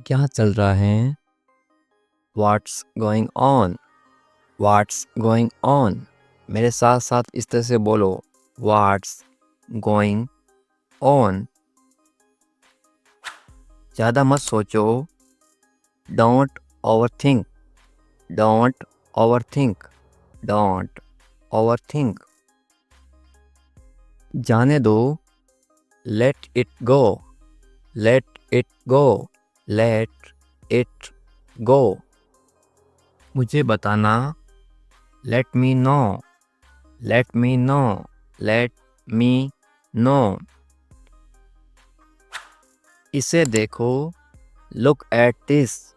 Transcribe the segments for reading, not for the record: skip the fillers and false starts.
क्या चल रहा है? What's going on? What's going on? मेरे साथ साथ इस तरह से बोलो, What's going on? ज़्यादा मत सोचो, Don't overthink. Don't overthink. Don't overthink. जाने दो, Let it go. Let it go. Let it go. मुझे बताना, Let me know. Let me know. Let me know. इसे देखो, Look at this.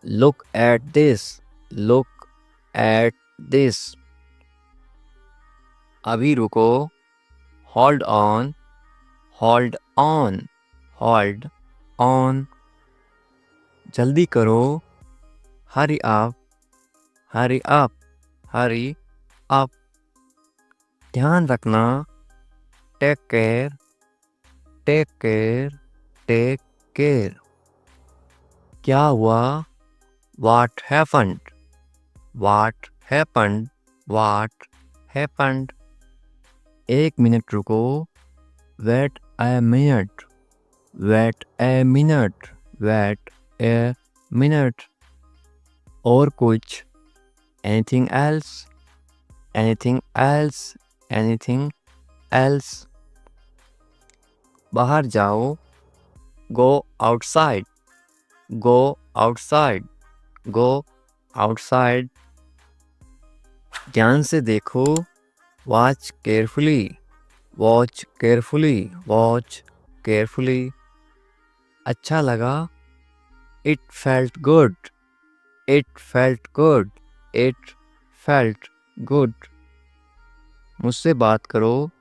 Look at this. Look at this. अभी रुको, Hold on. Hold on. Hold on. जल्दी करो, Hurry up. Hurry up. Hurry up. ध्यान रखना, Take care. Take care. Take care. क्या हुआ? What happened? What happened? What happened? एक minute रुको, Wait a minute. Wait a minute. Wait a minute. और कुछ? Anything else? Anything else? Anything else? बाहर जाओ, Go outside. Go outside. Go outside. ध्यान से देखो, Watch carefully. Watch carefully. Watch carefully. अच्छा लगा, It felt good. It felt good. It felt good. मुझसे बात करो,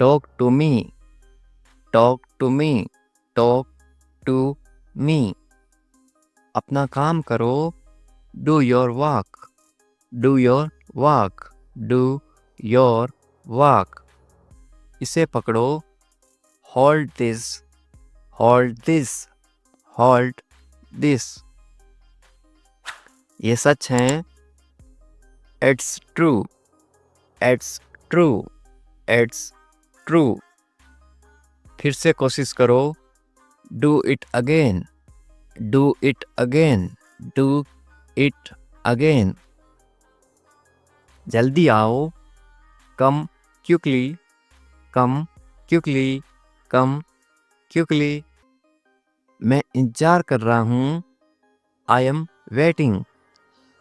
Talk to me. Talk to me. Talk to me. अपना काम करो, Do your work. Do your work. Do your work. इसे पकड़ो, Hold this. Hold this. Hold this. ये सच है, It's true. It's true. It's true. फिर से कोशिश करो, Do it again. Do it again. Do it again. जल्दी आओ, Come quickly. Come quickly. Come quickly. मैं इंतजार कर रहा हूँ, I am waiting.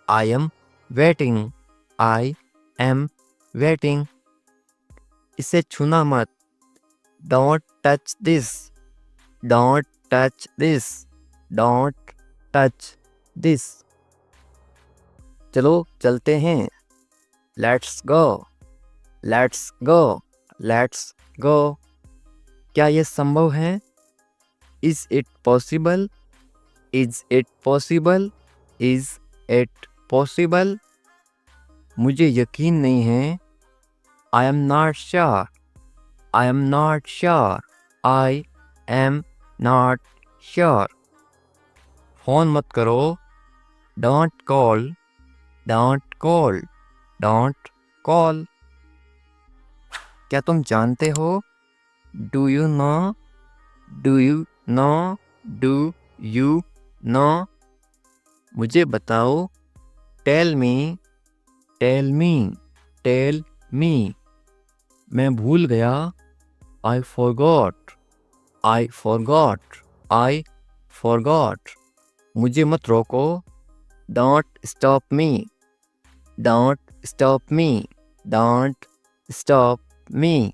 I am waiting. I am waiting. इसे छूना मत, Don't touch this. Don't touch this. Don't touch this. चलो चलते हैं, Let's go. Let's go. Let's go. क्या ये संभव है? Is it possible? Is it possible? Is it possible? मुझे यकीन नहीं है, I am not sure. I am not sure. I am not sure. Phone मत करो, Don't call. Don't call. Don't call. क्या तुम जानते हो? Do you know? Do you know? Do you know? मुझे बताओ, Tell me. Tell me. Tell me. मैं भूल गया, I forgot. I forgot. I forgot. मुझे मत रोको, Don't stop me. Don't stop me. Don't stop me.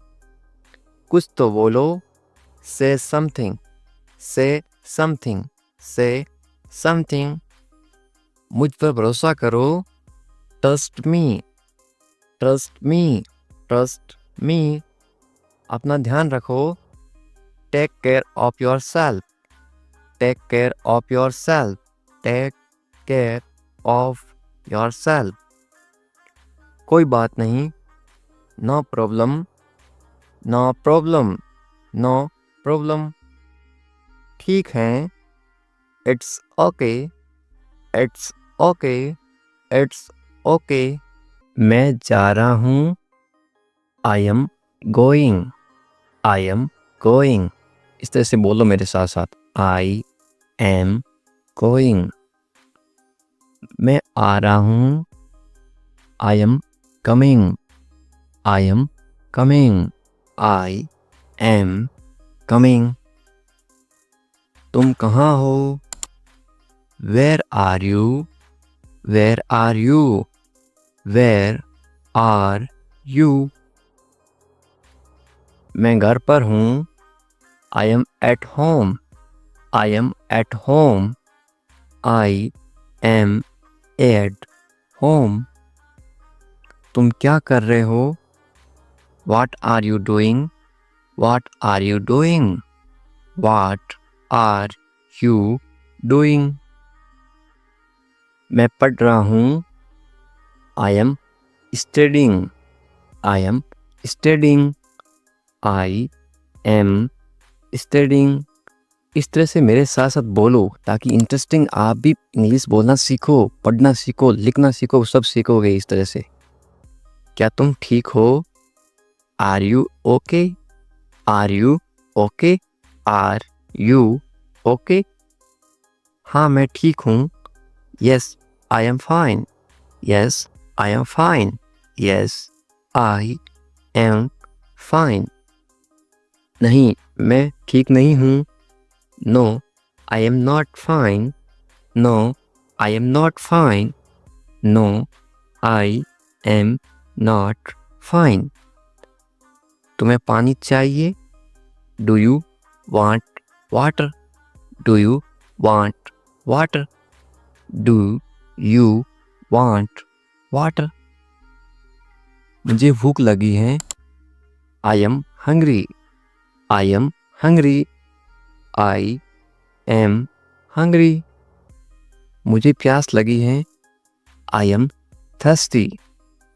कुछ तो बोलो, Say something. Say something. Say something. मुझ पर भरोसा करो, Trust me. Trust me. Trust me. अपना ध्यान रखो, Take care of yourself. Take care of yourself. Take care of yourself. कोई बात नहीं, No problem. No problem. No problem. ठीक है, it's okay, it's okay, it's okay. मैं जा रहा हूँ, I am going, I am going. इस तरह से बोलो मेरे साथ साथ, आई एम गोइंग। मैं आ रहा हूँ, I am coming, I am coming, I am coming. तुम कहाँ हो, where are you, where are you, where are you. मैं घर पर हूँ, I am at home, I am at home, I am at home. तुम क्या कर रहे हो, what are you doing, what are you doing, what are you doing. मैं पढ़ रहा हूँ, I am studying, I am studying, I am studying. इस तरह से मेरे साथ साथ बोलो ताकि इंटरेस्टिंग आप भी इंग्लिश बोलना सीखो, पढ़ना सीखो, लिखना सीखो, सब सीखोगे इस तरह से। क्या तुम ठीक हो, are you okay, are you okay, are you okay. हाँ मैं ठीक हूँ, yes I am fine, yes I am fine, yes I am fine. नहीं मैं ठीक नहीं हूँ, no I am not fine, no I am not fine, no I am not fine. तुम्हें पानी चाहिए, do you want water, do you want water, do you want water. मुझे भूख लगी है, I am hungry, I am hungry, I am hungry. मुझे प्यास लगी है, I am thirsty,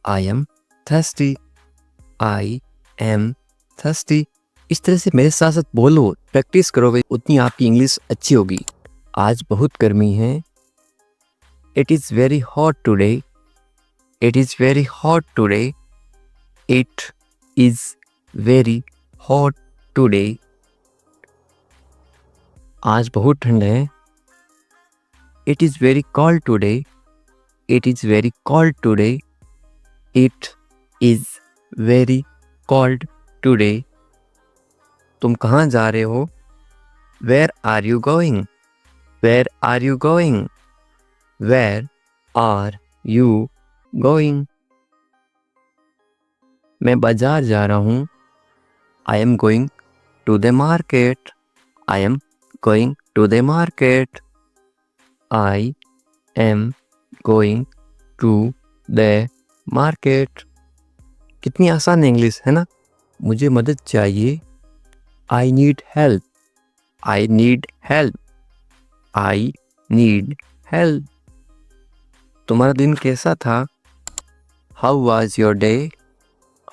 I am thirsty, I am thirsty. इस तरह से मेरे साथ साथ बोलो, प्रैक्टिस करोगे उतनी आपकी इंग्लिश अच्छी होगी। आज बहुत गर्मी है, it is very hot today, it is very hot today, it is very hot today. आज बहुत ठंड है, it is very cold today, it is very cold today, it is very cold today. तुम कहाँ जा रहे हो, where are you going, where are you going, where are you going. मैं बाजार जा रहा हूँ, I am going to the market, I am going to the market, I am going to the market. कितनी आसान इंग्लिश है ना। मुझे मदद चाहिए, I need help, I need help, I need help. तुम्हारा दिन कैसा था, how was your day,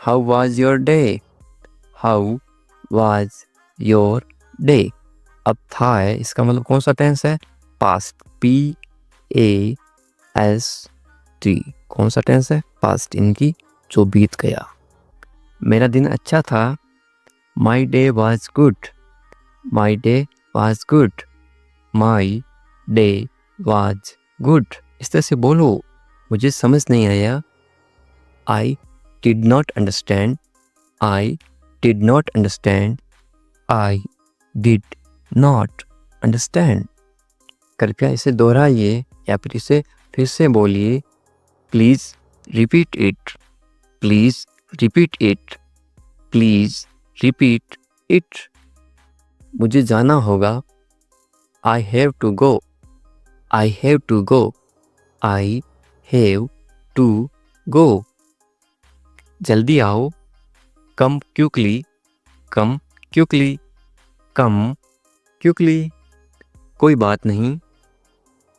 how was your day, how was your day. अब था है, इसका मतलब कौन सा टेंस है, past, P A S T. कौन सा टेंस है, पास्ट, इनकी जो बीत गया। मेरा दिन अच्छा था, my day was good, my day was good, my day was good. इस तरह से बोलो, मुझे समझ नहीं आया, I did not understand, I did not understand, I did not understand. कृपया इसे दोहराइए या फिर इसे फिर से बोलिए, please repeat it, please repeat it, please repeat it. मुझे जाना होगा, I have to go, I have to go, I have to go. जल्दी आओ, come quickly, come quickly, come quickly. कोई बात नहीं,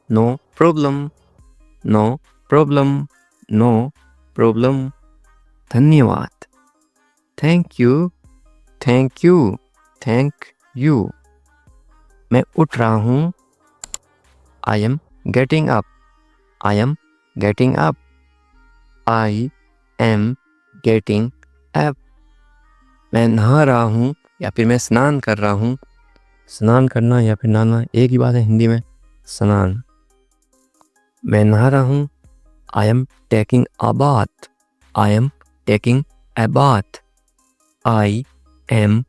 no problem, no problem, no problem. धन्यवाद, thank you, thank you, thank you. मैं उठ रहा हूँ, I am getting up. I am getting up. I am getting up. मैं नहा रहा हूँ या फिर मैं स्नान कर रहा हूँ. स्नान करना या फिर नहाना एक ही बात है हिंदी में. स्नान. मैं नहा रहा हूँ. I am taking a bath. I am taking a bath. I am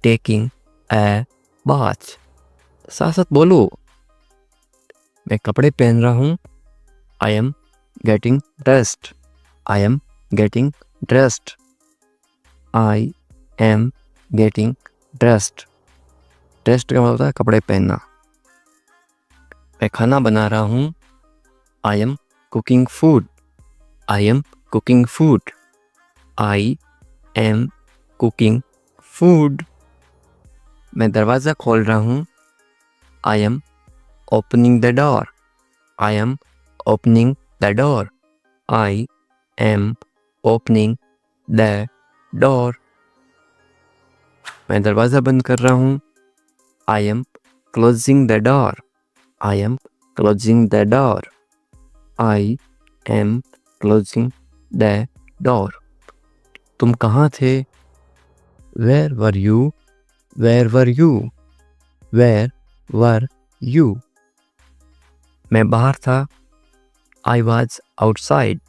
taking a bath. साथ साथ बोलो. मैं कपड़े पहन रहा हूँ. I am getting dressed. I am getting dressed. I am getting dressed. Dressed का मतलब होता है कपड़े पहनना. मैं खाना बना रहा हूँ. I am cooking food. I am cooking food. I am cooking food. मैं दरवाज़ा खोल रहा हूँ. I am opening the door. I am opening the door. I am opening the door. मैं दरवाज़ा बंद कर रहा हूँ. I am closing the door. I am closing the door. I am closing the door. तुम कहाँ थे? Where were you? Where were you? Where were you? मैं बाहर था. I was outside.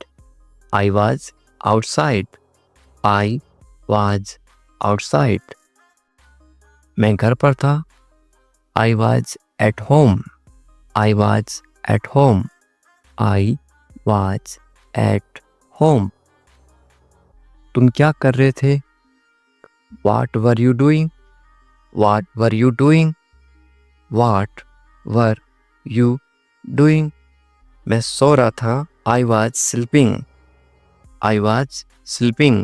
I was outside. I was outside. मैं घर पर था. I was at home. I was at home. I was at home. तुम क्या कर रहे थे? What were you doing? What were you doing? What were you doing? मैं सो रहा था. I was sleeping. I was sleeping.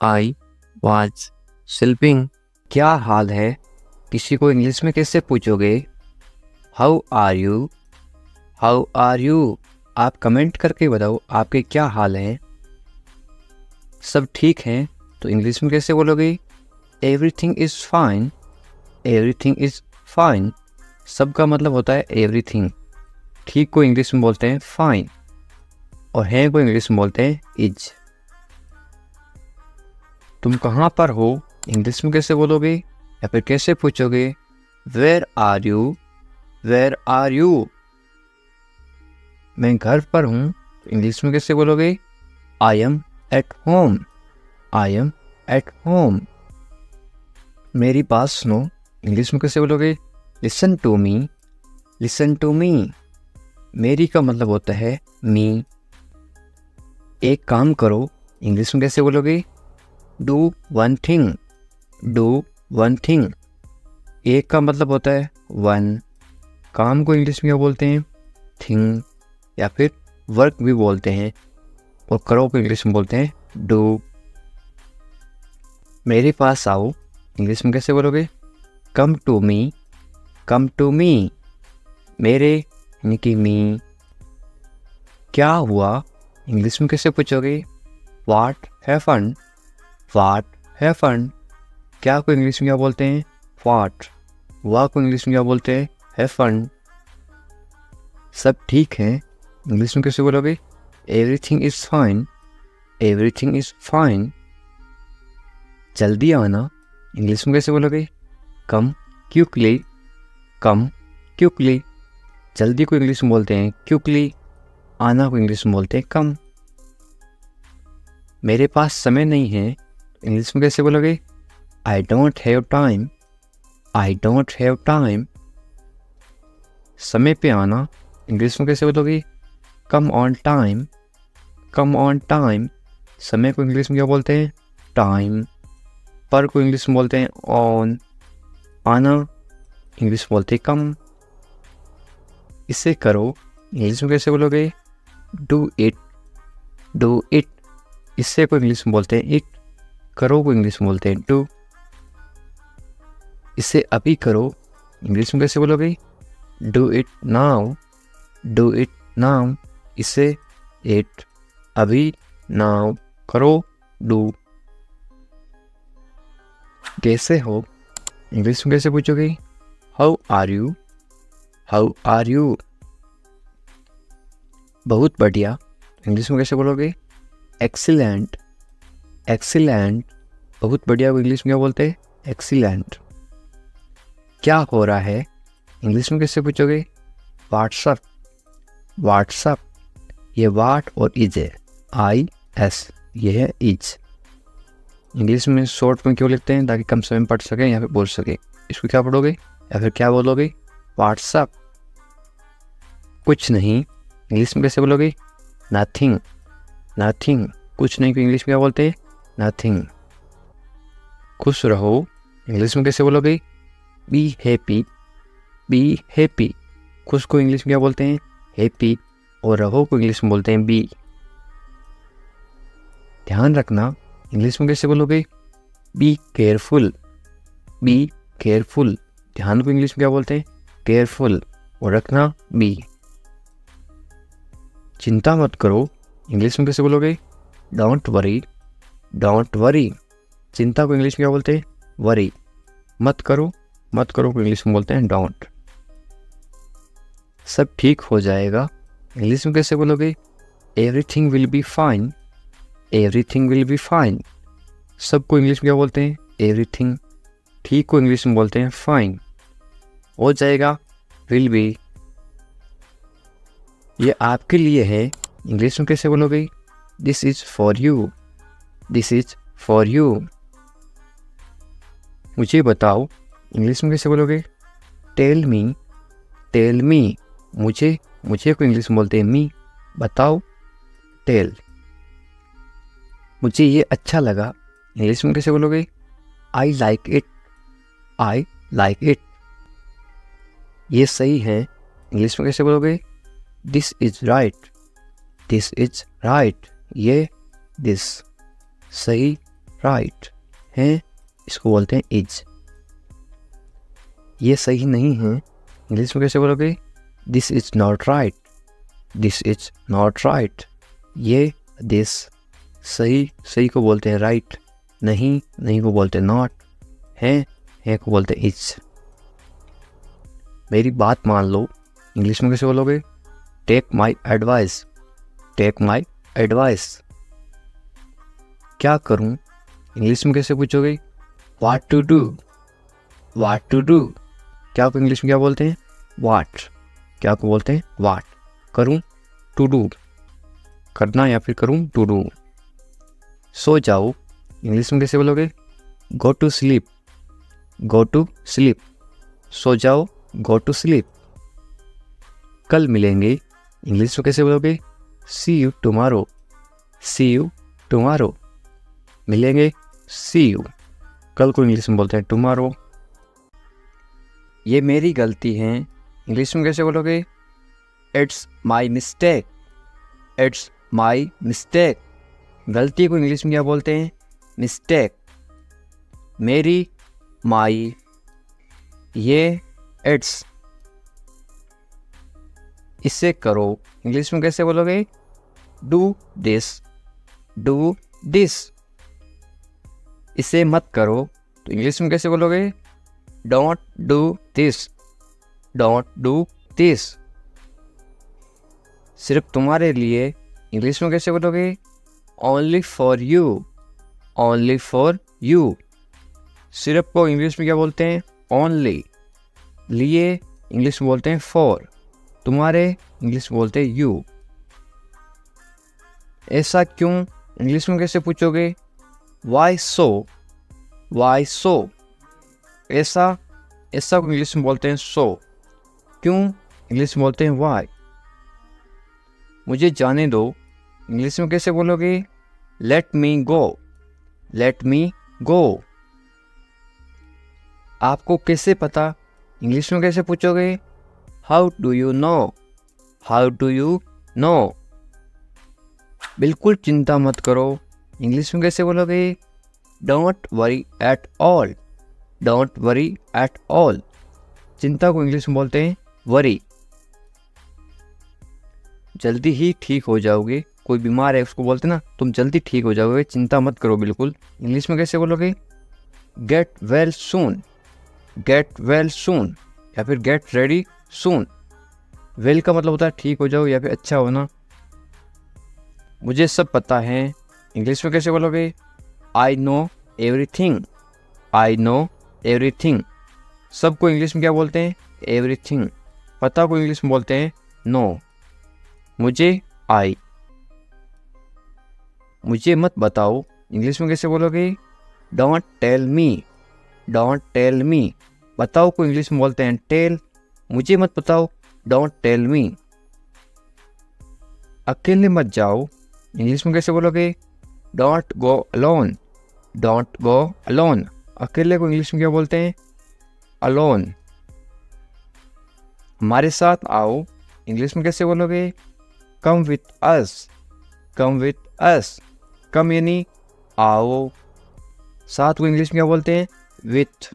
I was sleeping. क्या हाल है? किसी को इंग्लिश में कैसे पूछोगे? How are you? How are you? आप कमेंट करके बताओ आपके क्या हाल हैं. सब ठीक हैं तो इंग्लिश में कैसे बोलोगे? Everything is fine. Everything is fine. सब का मतलब होता है everything. ठीक को इंग्लिश में बोलते हैं fine. और है को इंग्लिश में बोलते हैं is. तुम कहाँ पर हो? इंग्लिश में कैसे बोलोगे या फिर कैसे पूछोगे? Where are you? Where are you? मैं घर पर हूँ तो इंग्लिश में कैसे बोलोगे? I am at home. I am at home. मेरी बात सुनो. इंग्लिश में कैसे बोलोगे? Listen to me. Listen to me. मेरी का मतलब होता है me. एक काम करो. इंग्लिश में कैसे बोलोगे? Do one thing. Do one thing. एक का मतलब होता है one. काम को इंग्लिश में क्या बोलते हैं? Thing. या फिर वर्क भी बोलते हैं. और करो को इंग्लिश में बोलते हैं do. मेरे पास आओ. इंग्लिश में कैसे बोलोगे? Come to me. Come to me. मेरे यानी कि me. क्या हुआ? इंग्लिश में कैसे पूछोगे? What happened? What happened? क्या को इंग्लिश में क्या बोलते हैं? What. हुआ को इंग्लिश में क्या बोलते हैं? Happened. सब ठीक है. इंग्लिश में कैसे बोलोगे? Everything is fine. Everything is fine. जल्दी आना. इंग्लिश में कैसे बोलोगे? Come quickly. Come quickly. जल्दी को इंग्लिश में बोलते हैं quickly. आना को इंग्लिश में बोलते हैं come. मेरे पास समय नहीं है. इंग्लिश में कैसे बोलोगे? I don't have time. I don't have time. समय पे आना. इंग्लिश में कैसे बोलोगे? Come on time. Come on time. समय को इंग्लिश में क्या बोलते हैं? Time. पर को इंग्लिश में बोलते हैं on. आना इंग्लिश में बोलते हैं come. इसे करो. इंग्लिश में कैसे बोलोगे? Do it. Do it. इससे को इंग्लिश में बोलते हैं it. करो को इंग्लिश में बोलते हैं do. इसे अभी करो. इंग्लिश में कैसे बोलोगे? Do it now. Do it now. इसे it. अभी now. करो do. कैसे हो? इंग्लिश में कैसे पूछोगे? How are you? How are you? बहुत बढ़िया इंग्लिश में कैसे बोलोगे? एक्सीलेंट। एक्सीलेंट, बहुत बढ़िया को इंग्लिश में क्या बोलते हैं? एक्सीलेंट। क्या हो रहा है इंग्लिश में कैसे पूछोगे? व्हाट्सअप। व्हाट्सअप, ये वाट और इज है, IS, ये है इज। इंग्लिश में शॉर्ट में क्यों लिखते हैं? ताकि कम समय में पढ़ सकें या फिर बोल सकें। इसको क्या पढ़ोगे या फिर क्या बोलोगे? व्हाट्सअप। कुछ नहीं, इंग्लिश में कैसे बोलोगे? नथिंग। नथिंग, कुछ नहीं को इंग्लिश में क्या बोलते हैं? नथिंग। खुश रहो, इंग्लिश में कैसे बोलोगे? Be happy. बी हैप्पी, खुश को इंग्लिश में क्या बोलते हैं? हैप्पी, और रहो को इंग्लिश में बोलते हैं बी। ध्यान रखना, इंग्लिश में कैसे बोलोगे? Be careful. बी केयरफुल, ध्यान को इंग्लिश में क्या बोलते हैं? केयरफुल, और रखना बी। चिंता मत करो, इंग्लिश में कैसे बोलोगे? Don't worry. डोंट वरी, चिंता को इंग्लिश में क्या बोलते हैं? वरी। मत करो, मत करो को इंग्लिश में बोलते हैं डोंट। सब ठीक हो जाएगा, इंग्लिश में कैसे बोलोगे? Everything will be fine. Everything will be fine, सबको इंग्लिश में क्या बोलते हैं? एवरीथिंग। ठीक को इंग्लिश में बोलते हैं फाइन। हो जाएगा, विल बी। ये आपके लिए है, इंग्लिश में कैसे बोलोगे? This is for you. This is for you. मुझे बताओ, इंग्लिश में कैसे बोलोगे? Tell me. टेल मी, मुझे, मुझे को इंग्लिश में बोलते हैं मी। बताओ, टेल। मुझे ये अच्छा लगा, इंग्लिश में कैसे बोलोगे? I like it. I like it. ये सही है, इंग्लिश में कैसे बोलोगे? This is right. This is right, ये दिस, सही, राइट है, इसको बोलते हैं इज। ये सही नहीं है, इंग्लिश में कैसे बोलोगे? This is not right. This is not right, ये दिस, सही, सही को बोलते हैं राइट, नहीं, नहीं को बोलते हैं नॉट, है को बोलते हैं इज। मेरी बात मान लो, इंग्लिश में कैसे बोलोगे? Take my advice. Take my advice. क्या करूं, इंग्लिश में कैसे पूछोगे? What to do. What to do, क्या को इंग्लिश में क्या बोलते हैं? व्हाट। क्या को बोलते हैं? व्हाट। करूं, टू डू, करना या फिर करूं, टू डू। सो जाओ, इंग्लिश में कैसे बोलोगे? Go to sleep. Go to sleep, सो जाओ, गो टू स्लीप। कल मिलेंगे, इंग्लिश में कैसे बोलोगे? See you tomorrow. See you tomorrow, मिलेंगे, सी यू। कल को इंग्लिश में बोलते हैं टुमारो। ये मेरी गलती है, इंग्लिश में कैसे बोलोगे? It's my mistake. It's my mistake, गलती को इंग्लिश में क्या बोलते हैं? मिस्टेक। मेरी, माई, ये इट्स। इसे करो, इंग्लिश में कैसे बोलोगे? Do this. Do this. इसे मत करो, तो इंग्लिश में कैसे बोलोगे? Don't do this. Don't do this. सिर्फ तुम्हारे लिए, इंग्लिश में कैसे बोलोगे? Only for you. Only for you, सिर्फ को इंग्लिश में क्या बोलते हैं? ओनली। लिए इंग्लिश में बोलते हैं फॉर। तुम्हारे इंग्लिश में बोलते हैं यू। ऐसा क्यों, इंग्लिश में कैसे पूछोगे? वाई सो। वाई सो, ऐसा, ऐसा को इंग्लिश में बोलते हैं सो। क्यों, इंग्लिश में बोलते हैं वाई। मुझे जाने दो, इंग्लिश में कैसे बोलोगे? लेट मी गो। लेट मी गो। आपको कैसे पता, इंग्लिश में कैसे पूछोगे? How do you no. How do you no. बिल्कुल चिंता मत करो, इंग्लिश में कैसे बोलोगे? Don't worry at all. Don't worry at all, चिंता को इंग्लिश में बोलते हैं वरी। जल्दी ही ठीक हो जाओगे, कोई बीमार है उसको बोलते ना, तुम जल्दी ठीक हो जाओगे, चिंता मत करो बिल्कुल। इंग्लिश में कैसे बोलोगे? Get well soon. Get well soon, या फिर गेट रेडी सून। वेल का मतलब होता है ठीक हो जाओ या फिर अच्छा होना, मुझे सब पता है इंग्लिश में कैसे बोलोगे? I know everything. I know everything. सबको इंग्लिश में क्या बोलते हैं? एवरीथिंग। पता को इंग्लिश में बोलते हैं नो। मुझे आई। मुझे मत बताओ इंग्लिश में कैसे बोलोगे? Don't tell me. Don't tell me. बताओ को इंग्लिश में बोलते हैं टेल। मुझे मत बताओ, डोंट टेल मी। अकेले मत जाओ इंग्लिश में कैसे बोलोगे? Don't go alone. Don't go alone. अकेले को इंग्लिश में क्या बोलते हैं? अलोन। हमारे साथ आओ इंग्लिश में कैसे बोलोगे? Come with us. Come with us. कम यानी आओ। साथ को इंग्लिश में क्या बोलते हैं? विथ।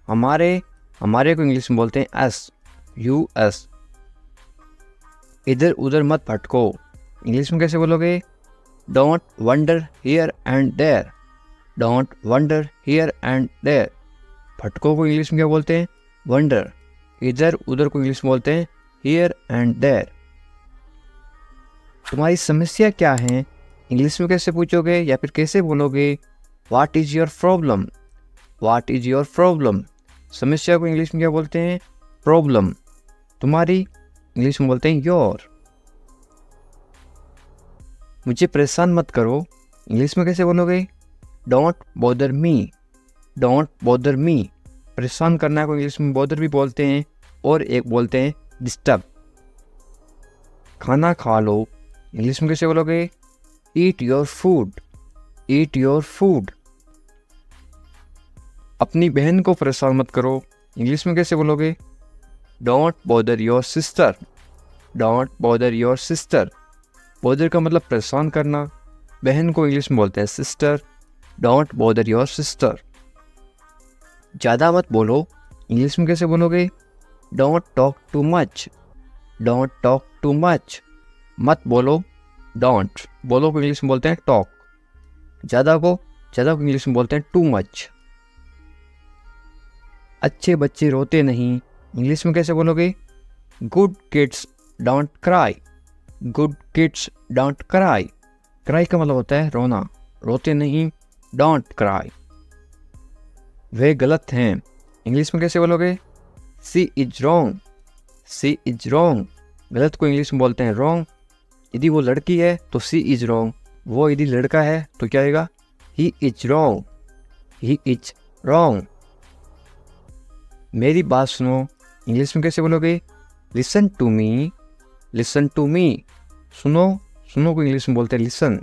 हमारे को इंग्लिश में बोलते हैं अस। यू अस। इधर उधर मत भटको इंग्लिश में कैसे बोलोगे? Don't wander here and there. Don't wander here and there. भटको को इंग्लिश में क्या बोलते हैं? वंडर। इधर उधर को इंग्लिश में बोलते हैं हियर एंड देयर। तुम्हारी समस्या क्या है इंग्लिश में कैसे पूछोगे या फिर कैसे बोलोगे? What is your problem. What is your problem. समस्या को इंग्लिश में क्या बोलते हैं? प्रॉब्लम। तुम्हारी इंग्लिश में बोलते हैं योर। मुझे परेशान मत करो इंग्लिश में कैसे बोलोगे? Don't bother me. Don't bother me. परेशान करना को इंग्लिश में बॉदर भी बोलते हैं और एक बोलते हैं डिस्टर्ब। खाना खा लो इंग्लिश में कैसे बोलोगे? Eat your food. Eat your food. अपनी बहन को परेशान मत करो इंग्लिश में कैसे बोलोगे? Don't bother your sister. Don't bother your sister. Bother का मतलब परेशान करना। बहन को इंग्लिश में बोलते हैं sister. Don't bother your sister. ज़्यादा मत बोलो इंग्लिश में कैसे बोलोगे? Don't talk too much. Don't talk too much. मत बोलो डोंट। बोलो को इंग्लिश में बोलते हैं टॉक। ज़्यादा को इंग्लिश में बोलते हैं टू मच। अच्छे बच्चे रोते नहीं इंग्लिश में कैसे बोलोगे? Good kids don't cry. Good kids don't cry. Cry का मतलब होता है रोना। रोते नहीं, डोंट क्राई। वे गलत हैं इंग्लिश में कैसे बोलोगे? She is wrong. She is wrong. गलत को इंग्लिश में बोलते हैं रॉन्ग। यदि वो लड़की है तो सी इज रॉन्ग। वो यदि लड़का है तो क्या आएगा? He is wrong. He is wrong. मेरी बात सुनो इंग्लिश में कैसे बोलोगे? Listen to me. Listen to me. सुनो। सुनो को इंग्लिश में बोलते हैं लिसन।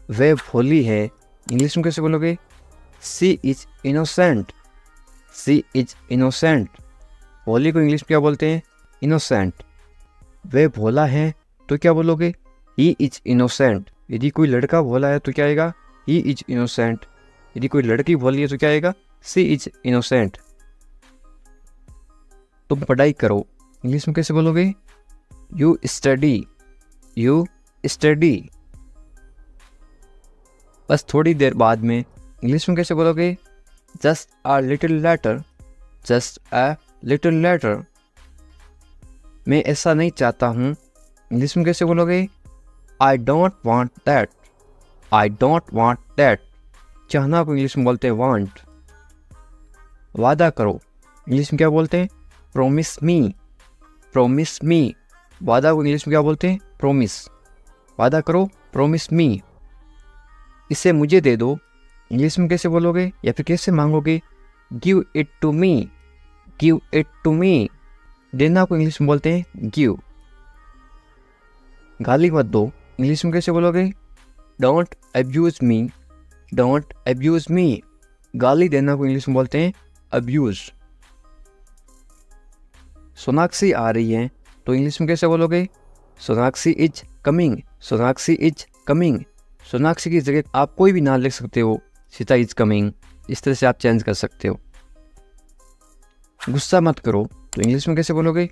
वे भोली है इंग्लिश में कैसे बोलोगे? She is innocent. She is innocent. भोली को इंग्लिश में क्या बोलते हैं? इनोसेंट। वे भोला है तो क्या बोलोगे? He is innocent. यदि कोई लड़का भोला है तो क्या आएगा? He is innocent. यदि कोई लड़की भोली है तो क्या आएगा? सी इज इनोसेंट। तुम पढ़ाई करो इंग्लिश में कैसे बोलोगे? You study. You study. बस थोड़ी देर बाद में इंग्लिश में कैसे बोलोगे? Just a little letter. Just a little letter. मैं ऐसा नहीं चाहता हूँ इंग्लिश में कैसे बोलोगे? I don't want that. I don't want that. चाहना को इंग्लिश में बोलते हैं वांट। वादा करो इंग्लिश में क्या बोलते हैं? प्रोमिस मी। प्रोमिस मी। वादा को इंग्लिश में क्या बोलते हैं? प्रोमिस। वादा करो, प्रोमिस मी। इसे मुझे दे दो इंग्लिश में कैसे बोलोगे या फिर कैसे मांगोगे? Give it to me. Give it to me. देना को इंग्लिश में बोलते हैं गिव। गाली मत दो इंग्लिश में कैसे बोलोगे? Don't abuse me. Don't abuse me. गाली देना को इंग्लिश में बोलते हैं अब्यूज। सोनाक्षी आ रही है तो इंग्लिश में कैसे बोलोगे? Sonakshi is coming. Sonakshi is coming. Sonakshi की जगह आप कोई भी नाम लिख सकते हो। Sita is coming. इस तरह से आप चेंज कर सकते हो। गुस्सा मत करो तो इंग्लिश में कैसे बोलोगे?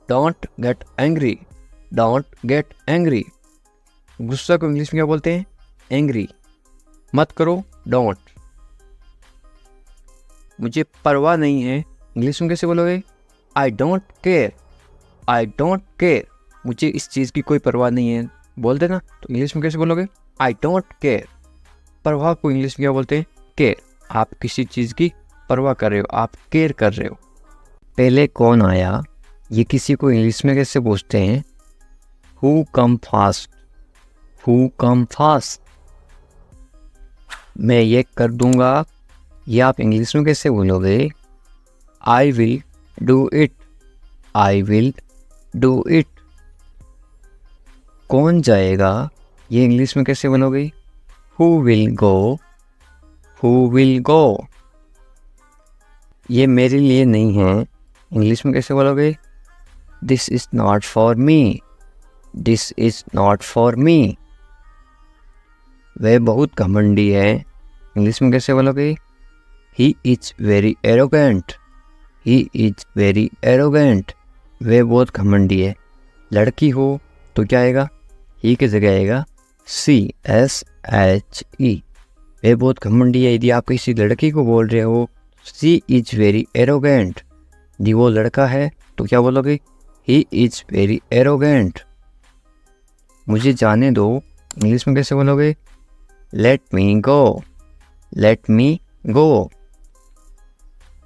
Don't get angry. Don't get angry. गुस्सा को इंग्लिश में क्या बोलते हैं? एंग्री। मत करो, डोंट। मुझे परवाह नहीं है इंग्लिश में कैसे बोलोगे? I don't care. I don't care. मुझे इस चीज़ की कोई परवाह नहीं है। बोलते ना, तो इंग्लिश में कैसे बोलोगे? I don't care. परवाह को इंग्लिश में क्या बोलते हैं? केयर। आप किसी चीज़ की परवाह कर रहे हो, आप केयर कर रहे हो। पहले कौन आया, ये किसी को इंग्लिश में कैसे पूछते हैं? Who come fast, who come fast. मैं ये कर दूंगा, ये आप इंग्लिश में कैसे बोलोगे? I will do it, I will do it. कौन जाएगा, ये इंग्लिश में कैसे बोलोगे? Who will go, who will go. ये मेरे लिए नहीं है, इंग्लिश में कैसे बोलोगे? This is not for me, this is not for me. वह बहुत घमंडी है, इंग्लिश में कैसे बोलोगे? He is very arrogant, he is very arrogant. वह बहुत घमंडी है। लड़की हो तो क्या आएगा? ही की जगह आएगा CSHE। वह बहुत घमंडी है। यदि आप किसी लड़की को बोल रहे हो शी इज वेरी एरोगेंट, यदि वो लड़का है तो क्या बोलोगे? He is very arrogant. मुझे जाने दो, इंग्लिश में कैसे बोलोगे? लेट मी गो, लेट मी गो।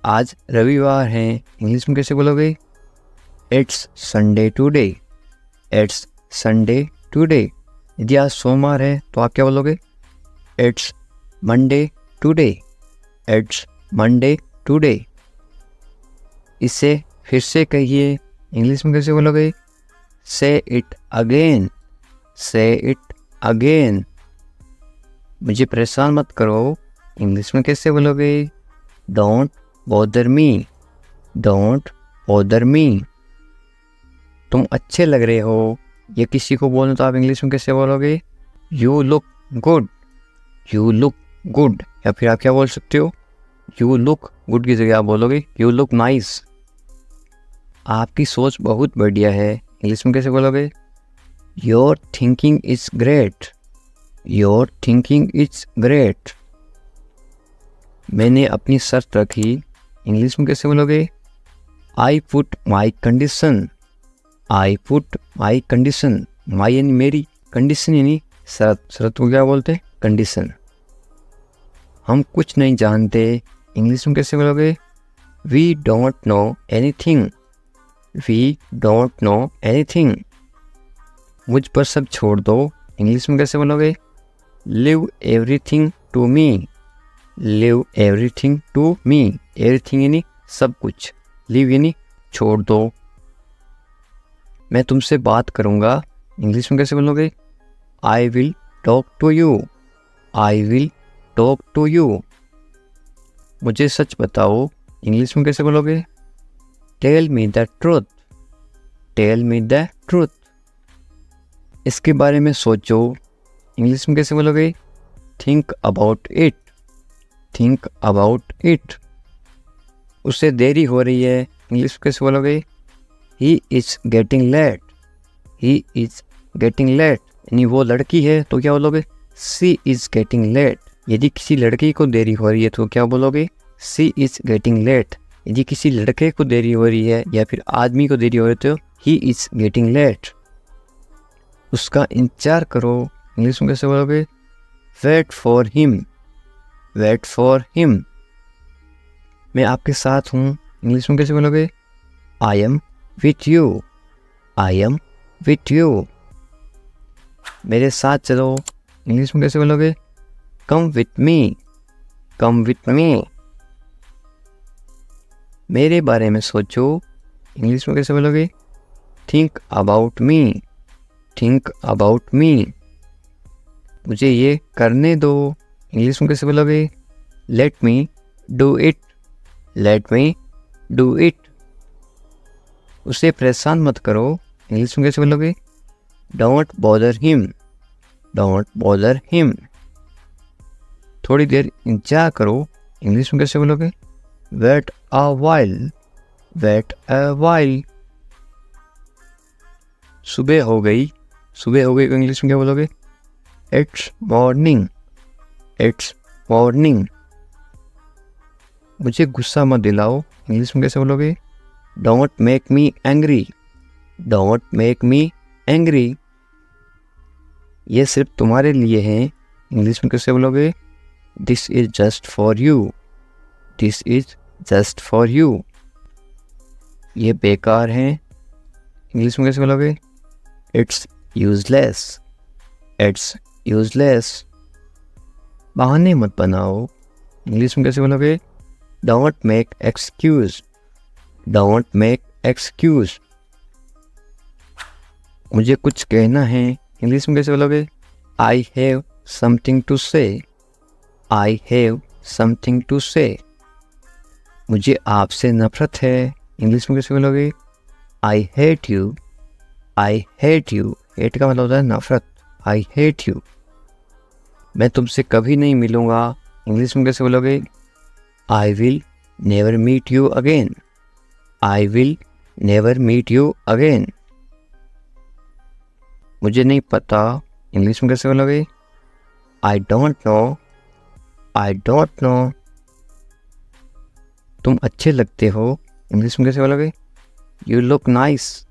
आज रविवार है, इंग्लिश में कैसे बोलोगे? It's Sunday today, it's Sunday today. यदि आज सोमवार है तो आप क्या बोलोगे? It's Monday today, it's Monday today. इसे फिर से कहिए, इंग्लिश में कैसे बोलोगे? से इट अगेन, से इट अगेन। मुझे परेशान मत करो, इंग्लिश में कैसे बोलोगे? Don't bother me, don't bother me. तुम अच्छे लग रहे हो, ये किसी को बोलना तो आप इंग्लिश में कैसे बोलोगे? You look good, you look good. या फिर आप क्या बोल सकते हो? यू लुक गुड की जगह आप बोलोगे यू लुक नाइस। आपकी सोच बहुत बढ़िया है, इंग्लिश में कैसे बोलोगे? Your thinking is great, your thinking is great. मैंने अपनी शर्त रखी, इंग्लिश में कैसे बोलोगे? I put my condition, I put my condition. My यानी मेरी, कंडीशन यानी शर्त। शर्त को क्या बोलते हैं? कंडीशन। हम कुछ नहीं जानते, इंग्लिश में कैसे बोलोगे? We don't know anything, we don't know anything. मुझ पर सब छोड़ दो, इंग्लिश में कैसे बोलोगे? Leave everything to me, leave everything to me. Everything यानी सब कुछ, लिव यानी छोड़ दो। मैं तुमसे बात करूँगा, इंग्लिश में कैसे बोलोगे? I will talk to you, I will talk to you. मुझे सच बताओ, इंग्लिश में कैसे बोलोगे? Tell me the truth, tell me the truth. इसके बारे में सोचो, इंग्लिश में कैसे बोलोगे? Think about it, think about it. उसे देरी हो रही है, इंग्लिश में कैसे बोलोगे? He is getting late, he is getting late. यानी वो लड़की है तो क्या बोलोगे? She is getting late. यदि किसी लड़की को देरी हो रही है तो क्या बोलोगे? She is getting late. यदि किसी लड़के को देरी हो रही है या फिर आदमी को देरी हो रही है तो ही इज गेटिंग लेट। उसका इंतजार करो, इंग्लिश में कैसे बोलोगे? Wait for him, wait for him. मैं आपके साथ हूँ, इंग्लिश में कैसे बोलोगे? I am with you, I am with you. मेरे साथ चलो, इंग्लिश में कैसे बोलोगे? Come with me, come with me. मेरे बारे में सोचो, इंग्लिश में कैसे बोलोगे? Think about me, think about me. मुझे ये करने दो, इंग्लिश में कैसे बोलोगे? Let me do it, let me do it. उसे परेशान मत करो, इंग्लिश में कैसे बोलोगे? Don't bother him, don't bother him. थोड़ी देर इंतजार करो, इंग्लिश में कैसे बोलोगे? Wait a while, wait a while. सुबह हो गई, सुबह हो गई को इंग्लिश में क्या बोलोगे? It's morning, it's morning. मुझे गुस्सा मत दिलाओ, इंग्लिश में कैसे बोलोगे? Don't make me angry, don't make me angry. ये सिर्फ तुम्हारे लिए है, इंग्लिश में कैसे बोलोगे? This is just for you, this is just for you. ये बेकार है, इंग्लिश में कैसे बोलोगे? It's useless, it's useless. बहाने मत बनाओ, इंग्लिश में कैसे बोलोगे? Don't make excuse, don't make excuse. मुझे कुछ कहना है, इंग्लिश में कैसे बोलोगे? आई हैव समथिंग टू से, आई हैव समथिंग टू से। मुझे आपसे नफरत है, इंग्लिश में कैसे बोलोगे? I hate you, I hate you. Hate का मतलब होता है नफरत, आई हेट यू। मैं तुमसे कभी नहीं मिलूँगा, इंग्लिश में कैसे बोलोगे? I will never meet you again, I will never meet you again. मुझे नहीं पता, इंग्लिश में कैसे बोलोगे? I don't know, I don't know. तुम अच्छे लगते हो, इंग्लिश में कैसे बोलोगे? You look nice,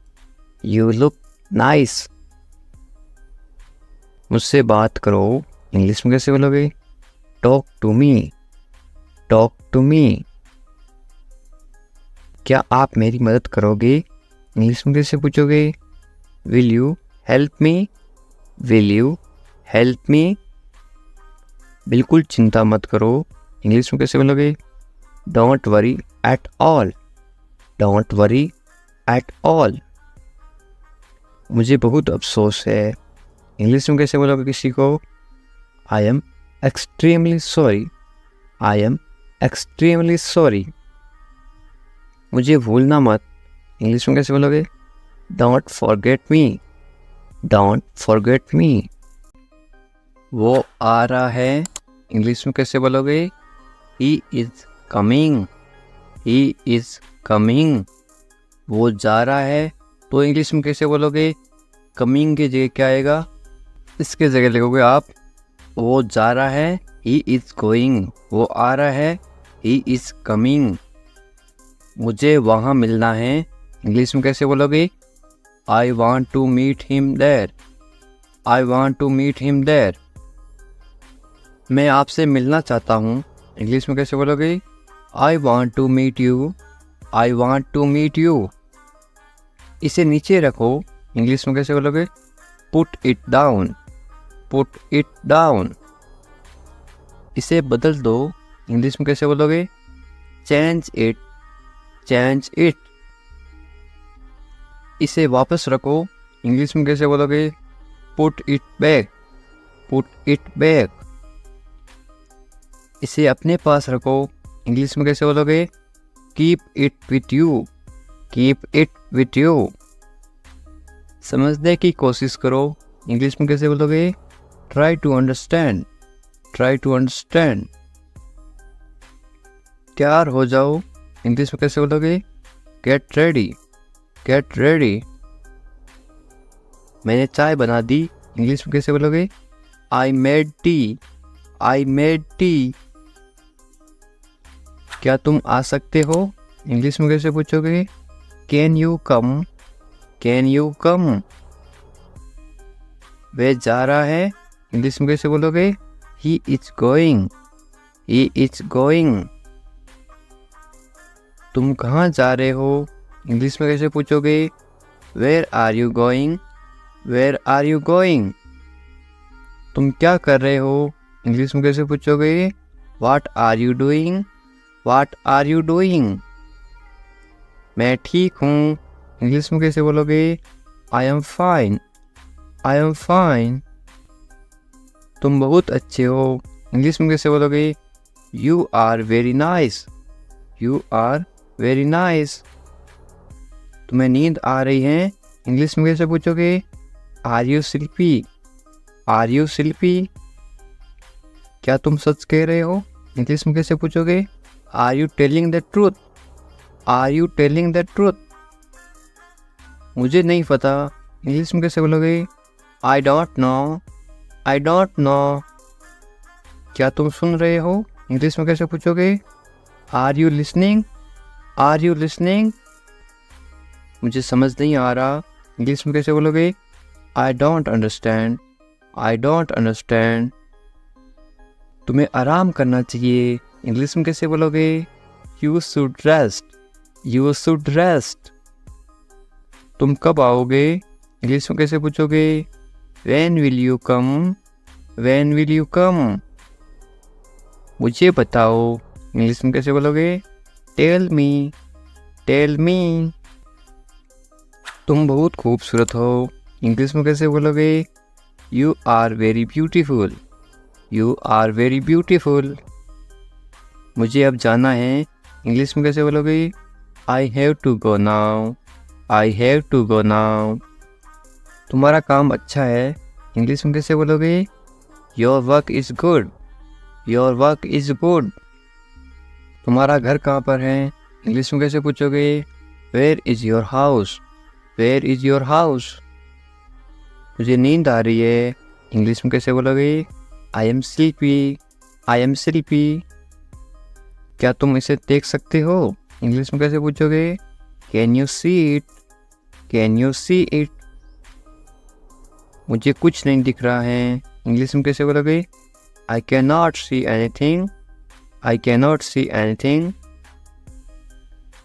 you look nice. मुझसे बात करो, इंग्लिश में कैसे बोलोगे? Talk to me, talk to me. क्या आप मेरी मदद करोगे, इंग्लिश में कैसे पूछोगे? Will you help me, will you help मी। बिल्कुल चिंता मत करो, इंग्लिश में कैसे बोलोगे? Don't worry at all, don't worry at all. मुझे बहुत अफसोस है, इंग्लिश में कैसे बोलोगे किसी को? I am extremely sorry, I am extremely sorry. मुझे भूलना मत, इंग्लिश में कैसे बोलोगे? Don't forget me, don't forget me. वो आ रहा है, इंग्लिश में कैसे बोलोगे? He is coming, he is coming. वो जा रहा है, तो इंग्लिश में कैसे बोलोगे? कमिंग की जगह क्या आएगा? इसके जगह लिखोगे आप वो जा रहा है, ही इज गोइंग। वो आ रहा है, ही इज कमिंग। मुझे वहाँ मिलना है, इंग्लिश में कैसे बोलोगे? I want to meet him there, I want to meet him there. मैं आपसे मिलना चाहता हूँ, इंग्लिश में कैसे बोलोगे? I want to meet you, I want to meet you. इसे नीचे रखो, इंग्लिश में कैसे बोलोगे? Put it down, put it down. इसे बदल दो, इंग्लिश में कैसे बोलोगे? Change it, change it. इसे वापस रखो, इंग्लिश में कैसे बोलोगे? Put it back, put it back. इसे अपने पास रखो, इंग्लिश में कैसे बोलोगे? Keep it with you, keep it with you. समझने की कोशिश करो, इंग्लिश में कैसे बोलोगे? Try to understand, try to understand. तैयार हो जाओ, इंग्लिश में कैसे बोलोगे? Get ready, get ready. मैंने चाय बना दी, इंग्लिश में कैसे बोलोगे? I made tea, I made tea. क्या तुम आ सकते हो, इंग्लिश में कैसे पूछोगे? Can you come, can you come. वह जा रहा है, इंग्लिश में कैसे बोलोगे? He is going, he is going. तुम कहाँ जा रहे हो, इंग्लिश में कैसे पूछोगे? Where are you going, where are you going. तुम क्या कर रहे हो, इंग्लिश में कैसे पूछोगे? What are you doing, what are you doing. मैं ठीक हूँ, इंग्लिश में कैसे बोलोगे? I am fine, I am fine. तुम बहुत अच्छे हो, इंग्लिश में कैसे बोलोगे? You are very nice, you are very nice. तुम्हें नींद आ रही है, इंग्लिश में कैसे पूछोगे? Are you sleepy, are you sleepy. क्या तुम सच कह रहे हो, इंग्लिश में कैसे पूछोगे? Are you telling the truth, are you telling the truth. मुझे नहीं पता, इंग्लिश में कैसे बोलोगे? I don't know, I don't know. क्या तुम सुन रहे हो, इंग्लिश में कैसे पूछोगे? Are you listening, are you listening. मुझे समझ नहीं आ रहा, इंग्लिश में कैसे बोलोगे? I don't understand, I don't understand. तुम्हें आराम करना चाहिए, इंग्लिश में कैसे बोलोगे? You should rest, you should rest. तुम कब आओगे? इंग्लिश में कैसे पूछोगे? When will you come, when will you come. मुझे बताओ, इंग्लिश में कैसे बोलोगे? Tell me, tell me. तुम बहुत खूबसूरत हो, इंग्लिश में कैसे बोलोगे? You are very beautiful, you are very beautiful. मुझे अब जाना है, इंग्लिश में कैसे बोलोगे? I have to go now, I have to go now. तुम्हारा काम अच्छा है, इंग्लिश में कैसे बोलोगे? Your work is good, your work is good. तुम्हारा घर कहाँ पर है, इंग्लिश में कैसे पूछोगे? Where is your house, where is your house. मुझे नींद आ रही है, इंग्लिश में कैसे बोलोगे? I am sleepy, I am sleepy. क्या तुम इसे देख सकते हो, इंग्लिश में कैसे पूछोगे? Can you see it, can you see it. मुझे कुछ नहीं दिख रहा है, इंग्लिश में कैसे बोलोगे? I can not see anything, I can not see anything.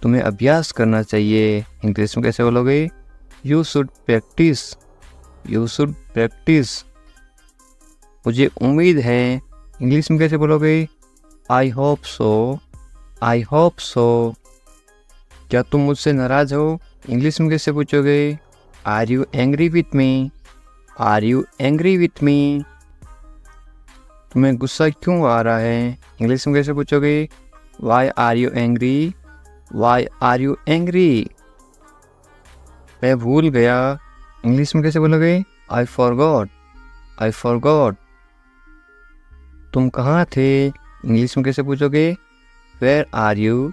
तुम्हें अभ्यास करना चाहिए, इंग्लिश में कैसे बोलोगे? You should practise, you should practise. मुझे उम्मीद है, इंग्लिश में कैसे बोलोगे? I hope so, I hope so. क्या तुम मुझसे नाराज़ हो, इंग्लिश में कैसे पूछोगे? Are you angry with me, are you angry with me. तुम्हें गुस्सा क्यों आ रहा है, इंग्लिश में कैसे पूछोगे? Why are you angry, why are you angry. मैं भूल गया, इंग्लिश में कैसे बोलोगे? I forgot, I forgot. तुम कहाँ थे, इंग्लिश में कैसे पूछोगे? Where are you,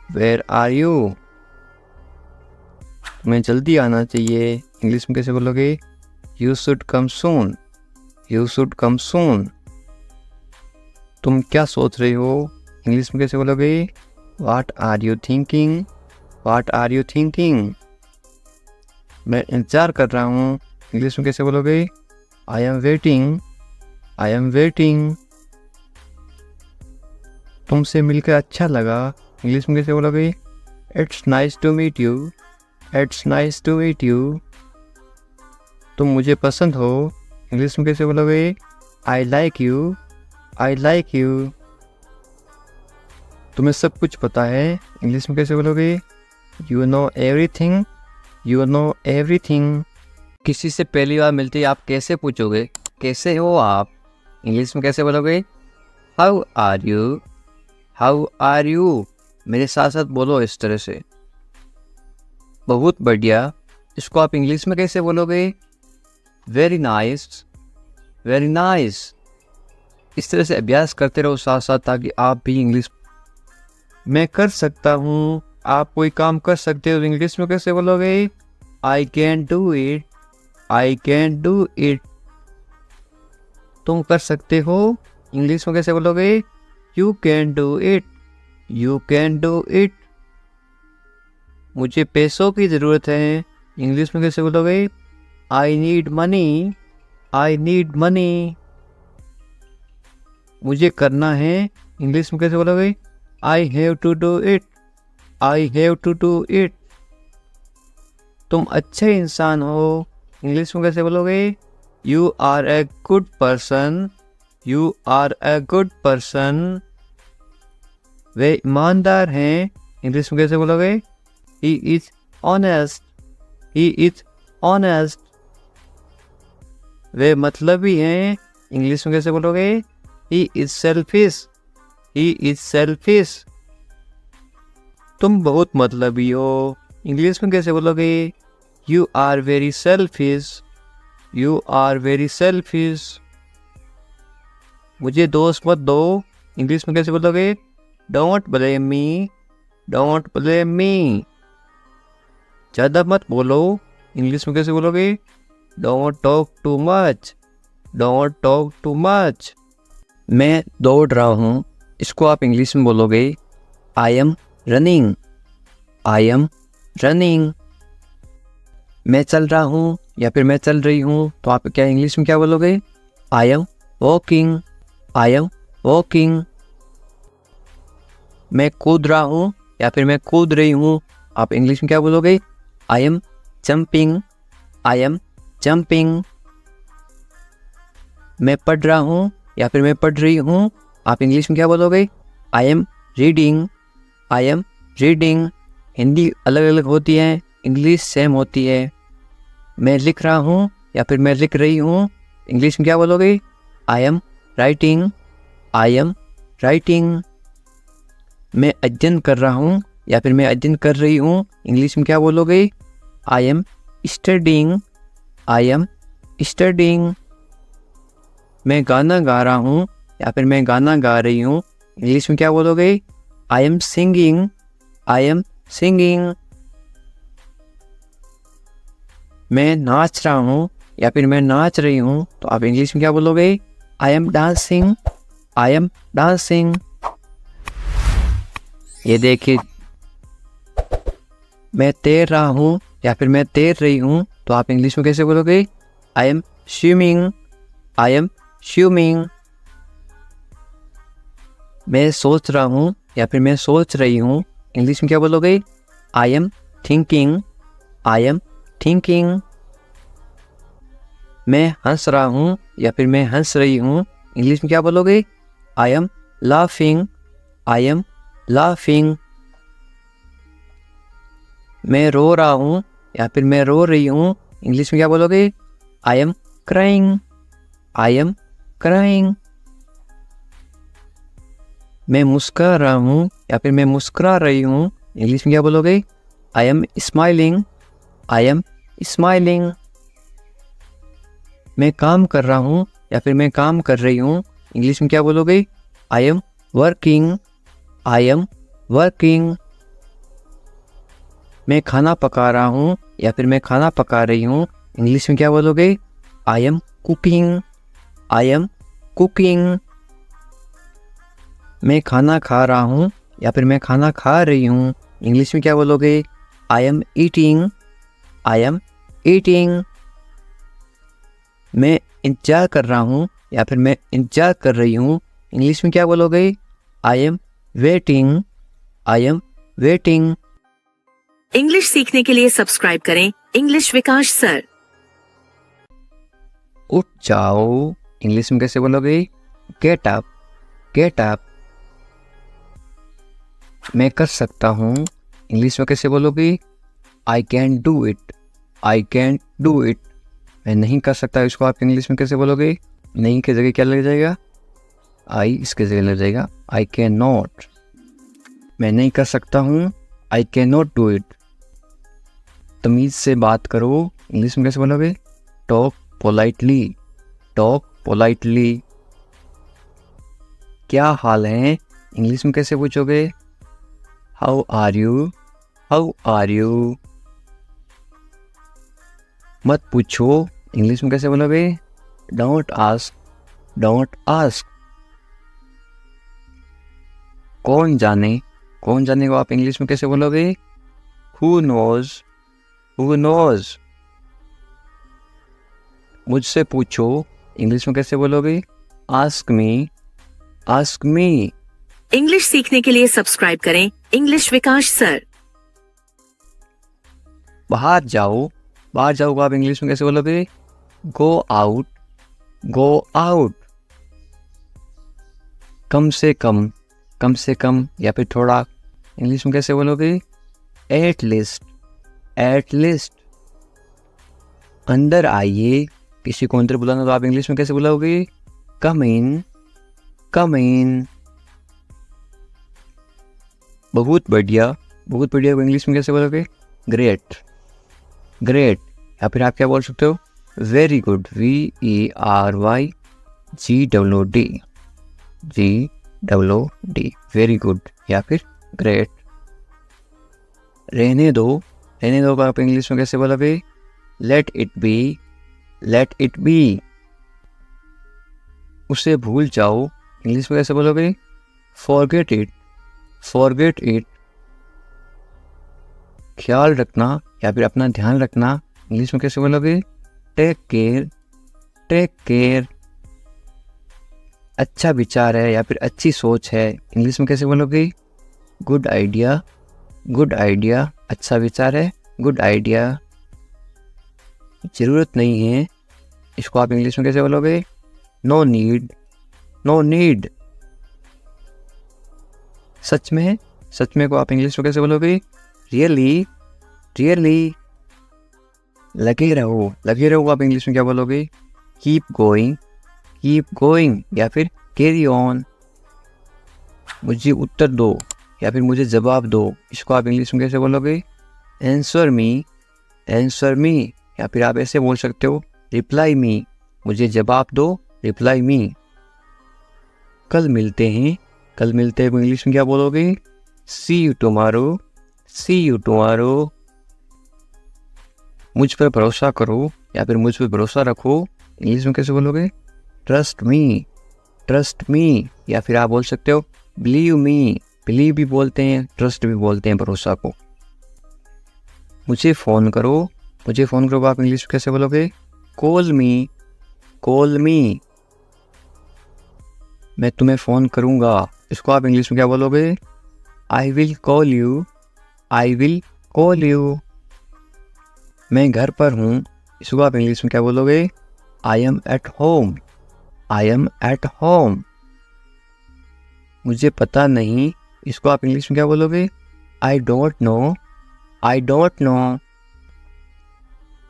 where are you. तुम्हें जल्दी आना चाहिए, इंग्लिश में कैसे बोलोगे? You should come soon, you should come soon. तुम क्या सोच रहे हो, इंग्लिश में कैसे बोलोगे? What are you thinking, what are you thinking. मैं इंतज़ार कर रहा हूँ, इंग्लिश में कैसे बोलोगे? I am waiting, I am waiting. तुमसे मिलकर अच्छा लगा, इंग्लिश में कैसे बोलोगे? It's nice to meet you, it's nice to meet you. तुम मुझे पसंद हो, इंग्लिश में कैसे बोलोगे? I like you, I like you. तुम्हें सब कुछ पता है, इंग्लिश में कैसे बोलोगे? You know everything, you know everything. किसी से पहली बार मिलते ही आप कैसे पूछोगे? कैसे हो आप, इंग्लिश में कैसे बोलोगे? How are you, how are you. मेरे साथ साथ बोलो इस तरह से। बहुत बढ़िया। इसको आप इंग्लिश में कैसे बोलोगे? Very nice, very nice. इस तरह से अभ्यास करते रहो साथ साथ, ताकि आप भी इंग्लिश मैं कर सकता हूँ। आप कोई काम कर सकते हो, इंग्लिश में कैसे बोलोगे? I can do it, I can do it. तुम कर सकते हो, इंग्लिश में कैसे बोलोगे? You can do it, you can do it. मुझे पैसों की ज़रूरत है, इंग्लिश में कैसे बोलोगे? I need money, I need money. मुझे करना है, इंग्लिश में कैसे बोलोगे? I have to do it, I have to do it. तुम अच्छे इंसान हो, इंग्लिश में कैसे बोलोगे? You are a good person, you are a good person. वे ईमानदार हैं, इंग्लिश में कैसे बोलोगे? He is honest, he is honest. वे मतलबी हैं, इंग्लिश में कैसे बोलोगे? He is selfish, he is selfish. तुम बहुत मतलबी हो, इंग्लिश में कैसे बोलोगे? You are very selfish, you are very selfish. मुझे दोस्त मत दो, इंग्लिश में कैसे बोलोगे? Don't blame me, don't blame me. ज़्यादा मत बोलो, इंग्लिश में कैसे बोलोगे? Don't talk too much, don't talk too much. मैं दौड़ रहा हूँ, इसको आप इंग्लिश में बोलोगे? I am running, I am running. मैं चल रहा हूँ या फिर मैं चल रही हूँ, तो आप क्या इंग्लिश में क्या बोलोगे? I am walking, I am walking. मैं कूद रहा हूँ या फिर मैं कूद रही हूँ, आप इंग्लिश में क्या बोलोगे? I M jumping, I am jumping. मैं पढ़ रहा हूँ या फिर मैं पढ़ रही हूँ, आप इंग्लिश में क्या बोलोगे? I am reading, I am reading. Hindi अलग अलग होती है, इंग्लिश सेम होती है। मैं लिख रहा हूँ या फिर मैं लिख रही हूँ, इंग्लिश में क्या बोलोगे? I am writing, I am writing. मैं अध्ययन कर रहा हूँ या फिर मैं अध्ययन कर रही हूँ, इंग्लिश में क्या बोलोगे? I M studying, I am studying. मैं गाना गा रहा हूँ या फिर मैं गाना गा रही हूँ, इंग्लिश में क्या बोलोगे? I am singing, I am singing. मैं नाच रहा हूँ या फिर मैं नाच रही हूँ, तो आप इंग्लिश में क्या बोलोगे? I M dancing, I am dancing. ये देखिए, मैं तैर रहा हूँ या फिर मैं तैर रही हूँ, तो आप इंग्लिश में कैसे बोलोगे? I M swimming, I am swimming. मैं सोच रहा हूँ या फिर मैं सोच रही हूँ, इंग्लिश में क्या बोलोगे? I am thinking, I am thinking. मैं हंस रहा हूँ या फिर मैं हंस रही हूँ, इंग्लिश में क्या बोलोगे? I am laughing, I am laughing. मैं रो रहा हूँ या फिर मैं रो रही हूँ, इंग्लिश में क्या बोलोगे? I am crying, I am crying. मैं मुस्कुरा रहा हूँ या फिर मैं मुस्कुरा रही हूँ, इंग्लिश में क्या बोलोगे? I am smiling, I am smiling. मैं काम कर रहा हूँ या फिर मैं काम कर रही हूँ, इंग्लिश में क्या बोलोगे? I am working, I am working. मैं खाना पका रहा हूँ या फिर मैं खाना पका रही हूँ, इंग्लिश में क्या बोलोगे? I am cooking, I am cooking. मैं खाना खा रहा हूँ या फिर मैं खाना खा रही हूँ, इंग्लिश में क्या बोलोगे? I am eating, I am eating. मैं इंतजार कर रहा हूँ या फिर मैं इंतजार कर रही हूँ, इंग्लिश में क्या बोलोगे? I am waiting, I am waiting. English सीखने के लिए सब्सक्राइब करें इंग्लिश विकास सर। उठ जाओ, इंग्लिश में कैसे बोलोगे? Get up, get up. मैं कर सकता हूँ, इंग्लिश में कैसे बोलोगे? I can do it, I can do it. मैं नहीं कर सकता, इसको आप इंग्लिश में कैसे बोलोगे? नहीं की जगह क्या लग जाएगा? आई इसके जगह लग जाएगा आई कैन नॉट। मैं नहीं कर सकता हूँ, I can not do it. तमीज़ से बात करो, इंग्लिश में कैसे बोलोगे? Talk politely, talk politely. क्या हाल है, इंग्लिश में कैसे पूछोगे? How are you, how are you. मत पूछो, इंग्लिश में कैसे बोलोगे? Don't ask, don't ask. कौन जाने, कौन जाने को आप इंग्लिश में कैसे बोलोगे? Who knows, who knows. मुझसे पूछो, इंग्लिश में कैसे बोलोगे? Ask me, ask me. English सीखने के लिए सब्सक्राइब करें इंग्लिश विकास सर। बाहर जाओ, बाहर जाओ को आप इंग्लिश में कैसे बोलोगे? Go out, go out. कम से कम, कम से कम या फिर थोड़ा, इंग्लिश में कैसे बोलोगे? At least, at least. अंदर आइए, किसी को अंदर बुलाना तो आप इंग्लिश में कैसे बुलाओगे? कम इन, कम इन। बहुत बढ़िया, बहुत बढ़िया को इंग्लिश में कैसे बोलोगे? Great, great. या फिर आप क्या बोल सकते हो? Very good, VERY GOOD, GOOD, very good या फिर ग्रेट। रहने दो, रहने दो को आप इंग्लिश में कैसे बोलोगे? Let it be, let it be. उसे भूल जाओ, इंग्लिश में कैसे बोलोगे? Forget it, forget it. ख्याल रखना या फिर अपना ध्यान रखना, इंग्लिश में कैसे बोलोगे? Take care, take care. अच्छा विचार है या फिर अच्छी सोच है, इंग्लिश में कैसे बोलोगे? Good idea, good idea. अच्छा विचार है, गुड आइडिया। ज़रूरत नहीं है, इसको आप इंग्लिश में कैसे बोलोगे? No need, no need. सच में, सच में को आप इंग्लिश में कैसे बोलोगे? Really, really. लगे रहो, लगे रहो को आप इंग्लिश में क्या बोलोगे? कीप गोइंग या फिर कैरी ऑन। मुझे उत्तर दो या फिर मुझे जवाब दो, इसको आप इंग्लिश में कैसे बोलोगे? Answer me, answer me. या फिर आप ऐसे बोल सकते हो, रिप्लाई मी, मुझे जवाब दो, रिप्लाई मी। कल मिलते हैं, कल मिलते हैं को इंग्लिश में क्या बोलोगे? See you tomorrow, see you tomorrow. मुझ पर भरोसा करो या फिर मुझ पर भरोसा रखो, इंग्लिश में कैसे बोलोगे? Trust me, trust me. या फिर आप बोल सकते हो बिलीव मी, बिलीव भी बोलते हैं, ट्रस्ट भी बोलते हैं भरोसा को। मुझे फ़ोन करो, मुझे फ़ोन करो आप इंग्लिश में कैसे बोलोगे? कॉल मी, कॉल मी। मैं तुम्हें फ़ोन करूँगा, इसको आप इंग्लिश में क्या बोलोगे? I will call you, I will call you. मैं घर पर हूँ, इसको आप इंग्लिश में क्या बोलोगे? I am at home, I am at home. मुझे पता नहीं, इसको आप इंग्लिश में क्या बोलोगे? I don't know, I don't know.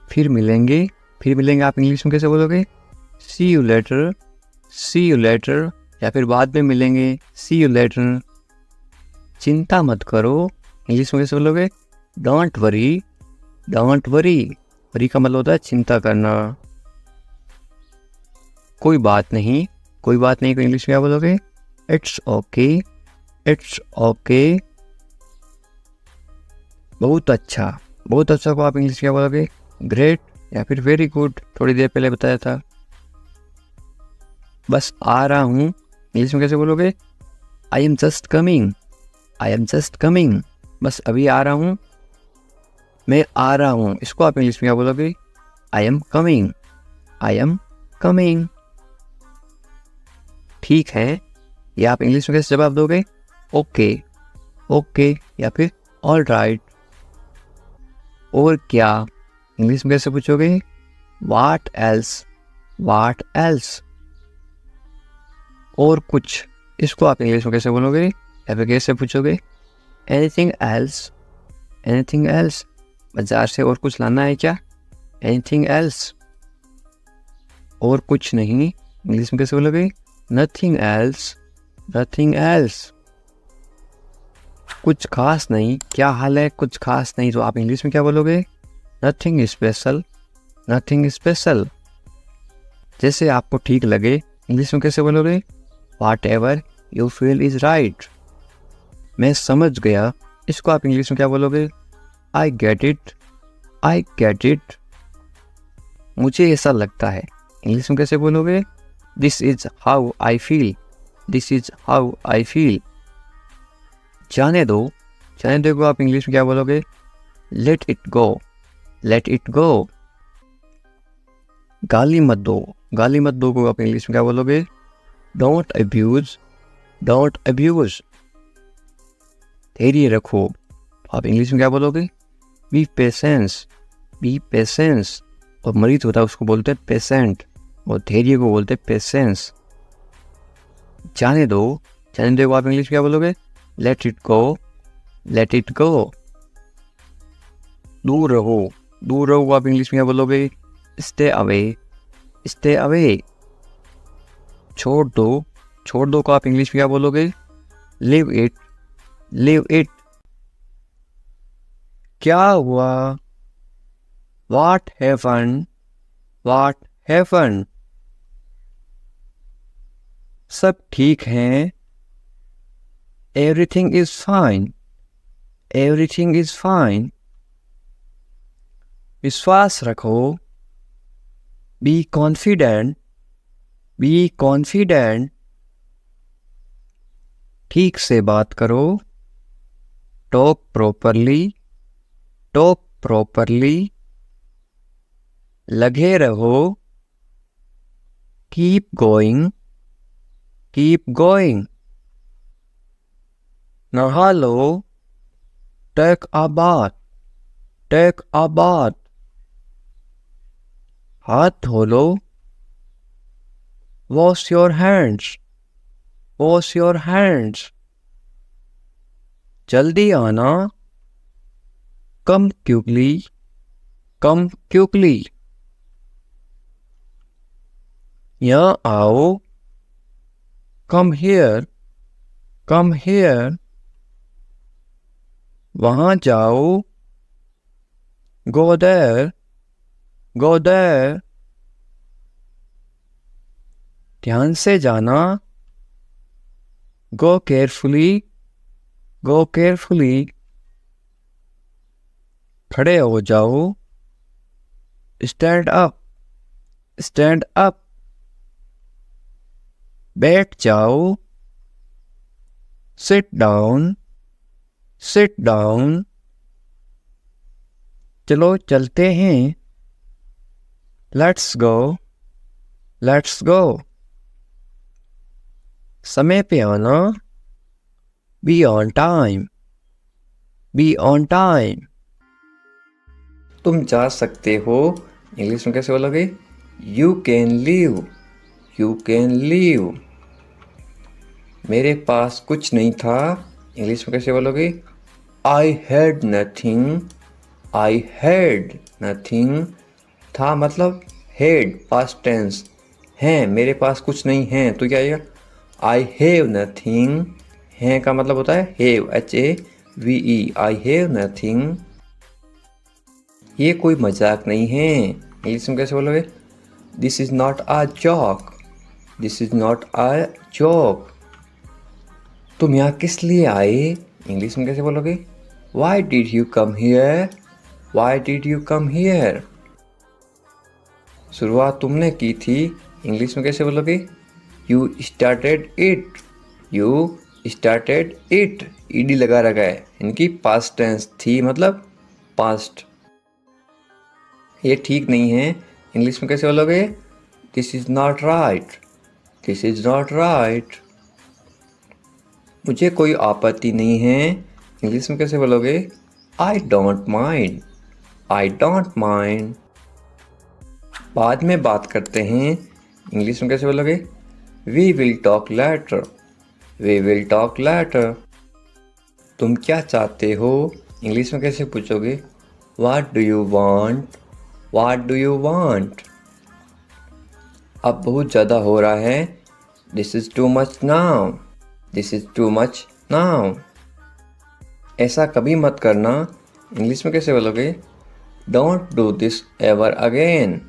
फिर मिलेंगे, फिर मिलेंगे आप इंग्लिश में कैसे बोलोगे? See you later, see you later. या फिर बाद में मिलेंगे, सी यू लेटर। चिंता मत करो, इंग्लिश में कैसे बोलोगे? Don't worry, don't worry. Worry का मतलब होता है चिंता करना। कोई बात नहीं, कोई बात नहीं को इंग्लिश में क्या बोलोगे? It's okay, it's okay. बहुत अच्छा, बहुत अच्छा को आप इंग्लिश में क्या बोलोगे? ग्रेट या फिर वेरी गुड, थोड़ी देर पहले बताया था। बस आ रहा हूँ, इंग्लिश में कैसे बोलोगे? I am just coming, I am just coming. बस अभी आ रहा हूँ, मैं आ रहा हूँ, इसको आप इंग्लिश में क्या बोलोगे? I am coming, I am coming. ठीक है, या आप इंग्लिश में कैसे जवाब दोगे? ओके, ओके या फिर ऑल राइट। और क्या, इंग्लिश में कैसे पूछोगे? What else, what else. और कुछ, इसको आप इंग्लिश में कैसे बोलोगे या फिर कैसे पूछोगे? Anything else, anything else. बाजार से और कुछ लाना है क्या? Anything else. और कुछ नहीं, इंग्लिश में कैसे बोलोगे? Nothing else, nothing else. कुछ खास नहीं, क्या हाल है? कुछ खास नहीं, तो आप इंग्लिश में क्या बोलोगे? Nothing special, nothing special. जैसे आपको ठीक लगे, इंग्लिश में कैसे बोलोगे? What ever you feel is right. मैं समझ गया, इसको आप इंग्लिश में क्या बोलोगे? I get it, I get it. मुझे ऐसा लगता है, इंग्लिश में कैसे बोलोगे? This is how I feel, this is how I feel. जाने दो, जाने दो को आप इंग्लिश में क्या बोलोगे? Let it go, let it go. गाली मत दो, गाली मत दो को आप इंग्लिश में क्या बोलोगे? Don't abuse, don't abuse. धैर्य रखो, आप इंग्लिश में क्या बोलोगे? B patience, B patience. और मरीज होता है उसको बोलते हैं पेशेंट, और धैर्य को बोलते हैं पेशेंस। जाने दो, जाने दो को आप इंग्लिश में क्या बोलोगे? Let it go, let it go. दूर रहो, दूर रहो को आप इंग्लिश में क्या बोलोगे? Stay away, stay away. छोड़ दो, छोड़ दो को आप इंग्लिश में क्या बोलोगे? Live it, live it. क्या हुआ? What happened, what happened. सब ठीक है, everything is fine, everything is fine. विश्वास रखो, बी कॉन्फिडेंट, बी कॉन्फिडेंट। ठीक से बात करो, टॉक प्रॉपरली, टॉक प्रॉपरली। लगे रहो, कीप गोइंग, keep going. नहा लो, take a bath, take a bath. हाथ धो लो, wash your hands, wash your hands. जल्दी आना, come quickly, come quickly. यहाँ आओ, come here, come here. वहाँ जाओ, go there, go there. ध्यान से जाना, go carefully, go carefully. खड़े हो जाओ, stand up, stand up. बैठ जाओ, sit down, sit down. चलो चलते हैं, let's go, let's go. समय पे आना, be on time, be on time. तुम जा सकते हो, इंग्लिश में कैसे बोलोगे? You can leave, you can leave. मेरे पास कुछ नहीं था, इंग्लिश में कैसे बोलोगे? I had nothing, I had nothing. था मतलब had, past tense. हैं, मेरे पास कुछ नहीं है, तो क्या आएगा? I have nothing. हैं का मतलब होता है have, H-A-V-E. I have nothing. ये कोई मजाक नहीं है, इंग्लिश में कैसे बोलोगे? This is not a joke, this is not a joke. तुम यहाँ किस लिए आए, इंग्लिश में कैसे बोलोगे? Why did you come here? Why did you come here? शुरुआत तुमने की थी, इंग्लिश में कैसे बोलोगे? You started it, you started it. ED लगा रखा है, इनकी पास्ट टेंस थी मतलब पास्ट. ये ठीक नहीं है, इंग्लिश में कैसे बोलोगे? This is not right, this is not right. मुझे कोई आपत्ति नहीं है, इंग्लिश में कैसे बोलोगे? I don't mind, I don't mind. बाद में बात करते हैं, इंग्लिश में कैसे बोलोगे? We will talk later, we will talk later. तुम क्या चाहते हो, इंग्लिश में कैसे पूछोगे? What do you want, what do you want? अब बहुत ज़्यादा हो रहा है, This is too much now, this is too much now. ऐसा कभी मत करना, इंग्लिश में कैसे बोलोगे? Don't do this ever again,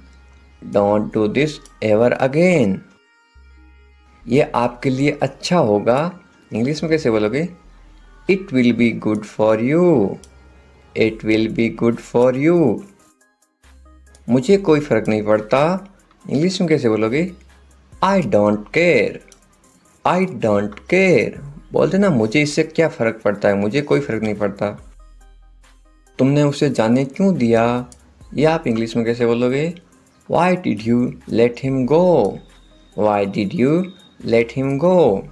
don't do this ever again. ये आपके लिए अच्छा होगा, इंग्लिश में कैसे बोलोगे? It will be good for you, it will be good for you. मुझे कोई फ़र्क नहीं पड़ता, इंग्लिश में कैसे बोलोगे? I don't care, I don't care. बोलते ना, मुझे इससे क्या फ़र्क पड़ता है, मुझे कोई फ़र्क नहीं पड़ता. तुमने उसे जाने क्यों दिया, ये आप इंग्लिश में कैसे बोलोगे? Why did you let him go, why did you let him go.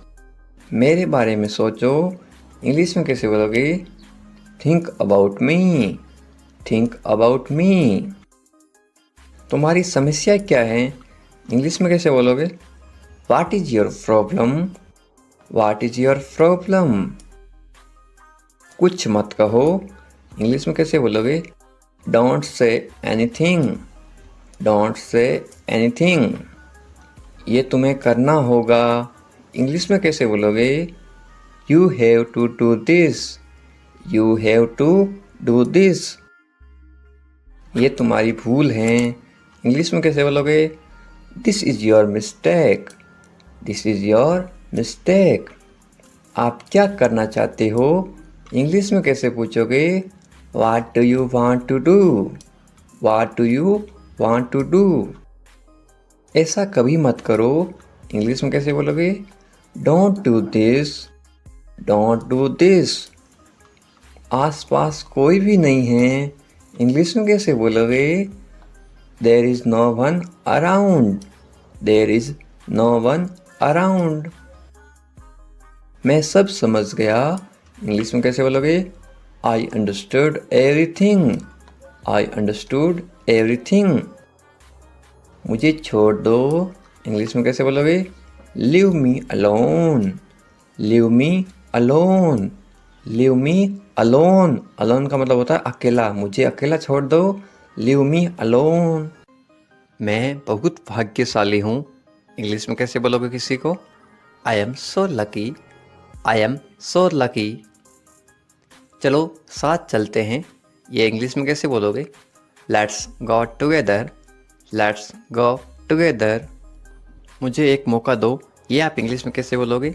मेरे बारे में सोचो, इंग्लिश में कैसे बोलोगे? Think about me, think about me. तुम्हारी समस्या क्या है, इंग्लिश में कैसे बोलोगे? What is your problem, what is your problem. कुछ मत कहो, इंग्लिश में कैसे बोलोगे? Don't say anything, don't say anything. ये तुम्हें करना होगा, इंग्लिश में कैसे बोलोगे? You have to do this, you have to do this. ये तुम्हारी भूल है, इंग्लिश में कैसे बोलोगे? This is your mistake, this is your mistake. आप क्या करना चाहते हो, इंग्लिश में कैसे पूछोगे? What do you want to do, what do you want to do. ऐसा कभी मत करो, इंग्लिश में कैसे बोलोगे? Don't do this, don't do this. आसपास कोई भी नहीं है, इंग्लिश में कैसे बोलोगे? There is no one around, there is no one around. मैं सब समझ गया। इंग्लिश में कैसे बोलोगे? I understood everything. I understood everything. मुझे छोड़ दो। इंग्लिश में कैसे बोलोगे? Leave me alone. Leave me alone. Leave me alone. Alone का मतलब होता है अकेला। मुझे अकेला छोड़ दो। Leave me alone. मैं बहुत भाग्यशाली हूँ। इंग्लिश में कैसे बोलोगे किसी को? I am so lucky. I am so lucky. चलो साथ चलते हैं। ये इंग्लिश में कैसे बोलोगे? Let's go together. Let's go together. मुझे एक मौका दो। ये आप इंग्लिश में कैसे बोलोगे?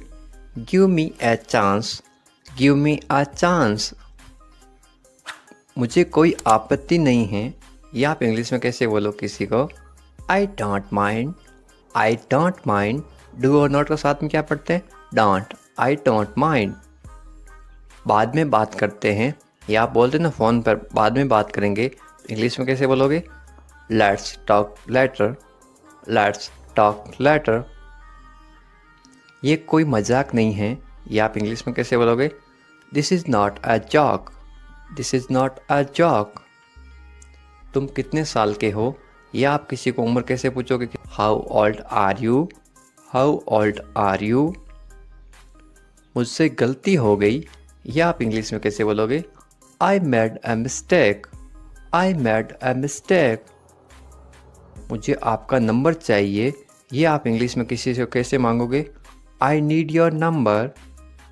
Give me a chance. Give me a chance. मुझे कोई आपत्ति नहीं है। ये आप इंग्लिश में कैसे बोलो किसी को? I don't mind. I don't mind. Do और नॉट के साथ में क्या पढ़ते हैं? डोंट। I don't mind. बाद में बात करते हैं। या आप बोलते हैं ना फ़ोन पर बाद में बात करेंगे। इंग्लिश में कैसे बोलोगे? Let's talk later. Let's talk later. ये कोई मजाक नहीं है। या आप इंग्लिश में कैसे बोलोगे? This is not a joke. This is not a joke. तुम कितने साल के हो? या आप किसी को उम्र कैसे पूछोगे? How old are you. How old are you. मुझसे गलती हो गई। या आप इंग्लिश में कैसे बोलोगे? I made a mistake. I made a mistake. मुझे आपका नंबर चाहिए। ये आप इंग्लिश में किसी से कैसे मांगोगे? I need your number.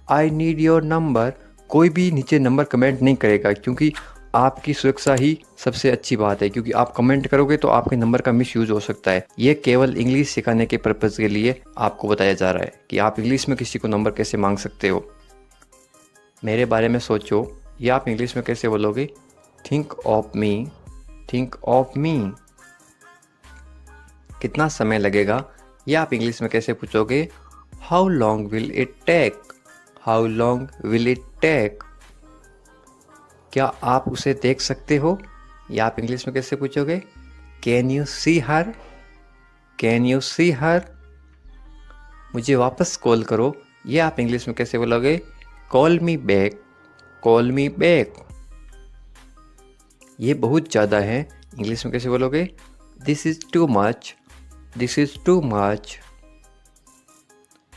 I need your number. कोई भी नीचे नंबर कमेंट नहीं करेगा, क्योंकि आपकी सुरक्षा ही सबसे अच्छी बात है। क्योंकि आप कमेंट करोगे तो आपके नंबर का मिसयूज़ हो सकता है। ये केवल इंग्लिश सिखाने के पर्पज़ के लिए आपको बताया जा रहा है कि आप इंग्लिश में किसी को नंबर कैसे मांग सकते हो। मेरे बारे में सोचो। या आप इंग्लिश में कैसे बोलोगे? Think of me. Think of me. कितना समय लगेगा? या आप इंग्लिश में कैसे पूछोगे? How long will it take. How long will it take. क्या आप उसे देख सकते हो? या आप इंग्लिश में कैसे पूछोगे? Can you see her. Can you see her. मुझे वापस कॉल करो। ये आप इंग्लिश में कैसे बोलोगे? Call me back. Call me back. ये बहुत ज़्यादा है। इंग्लिश में कैसे बोलोगे? This is too much. This is too much.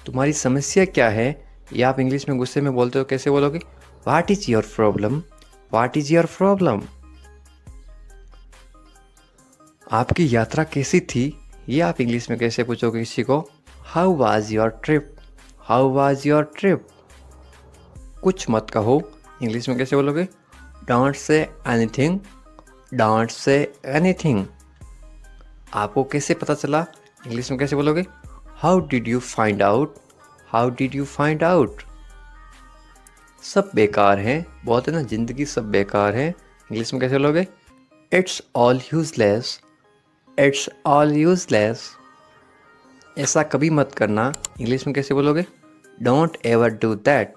तुम्हारी समस्या क्या है? या आप इंग्लिश में गुस्से में बोलते हो कैसे बोलोगे? What is your problem. What is your problem. आपकी यात्रा कैसी थी? ये आप इंग्लिश में कैसे पूछोगे किसी को? How was your trip. How was your trip. कुछ मत कहो। इंग्लिश में कैसे बोलोगे? Don't say anything. Don't say anything. आपको कैसे पता चला? इंग्लिश में कैसे बोलोगे? How did you find out. How did you find out. सब बेकार है। बोलते ना ज़िंदगी सब बेकार है। इंग्लिश में कैसे बोलोगे? It's all useless. It's all useless. ऐसा कभी मत करना। इंग्लिश में कैसे बोलोगे? Don't ever do that.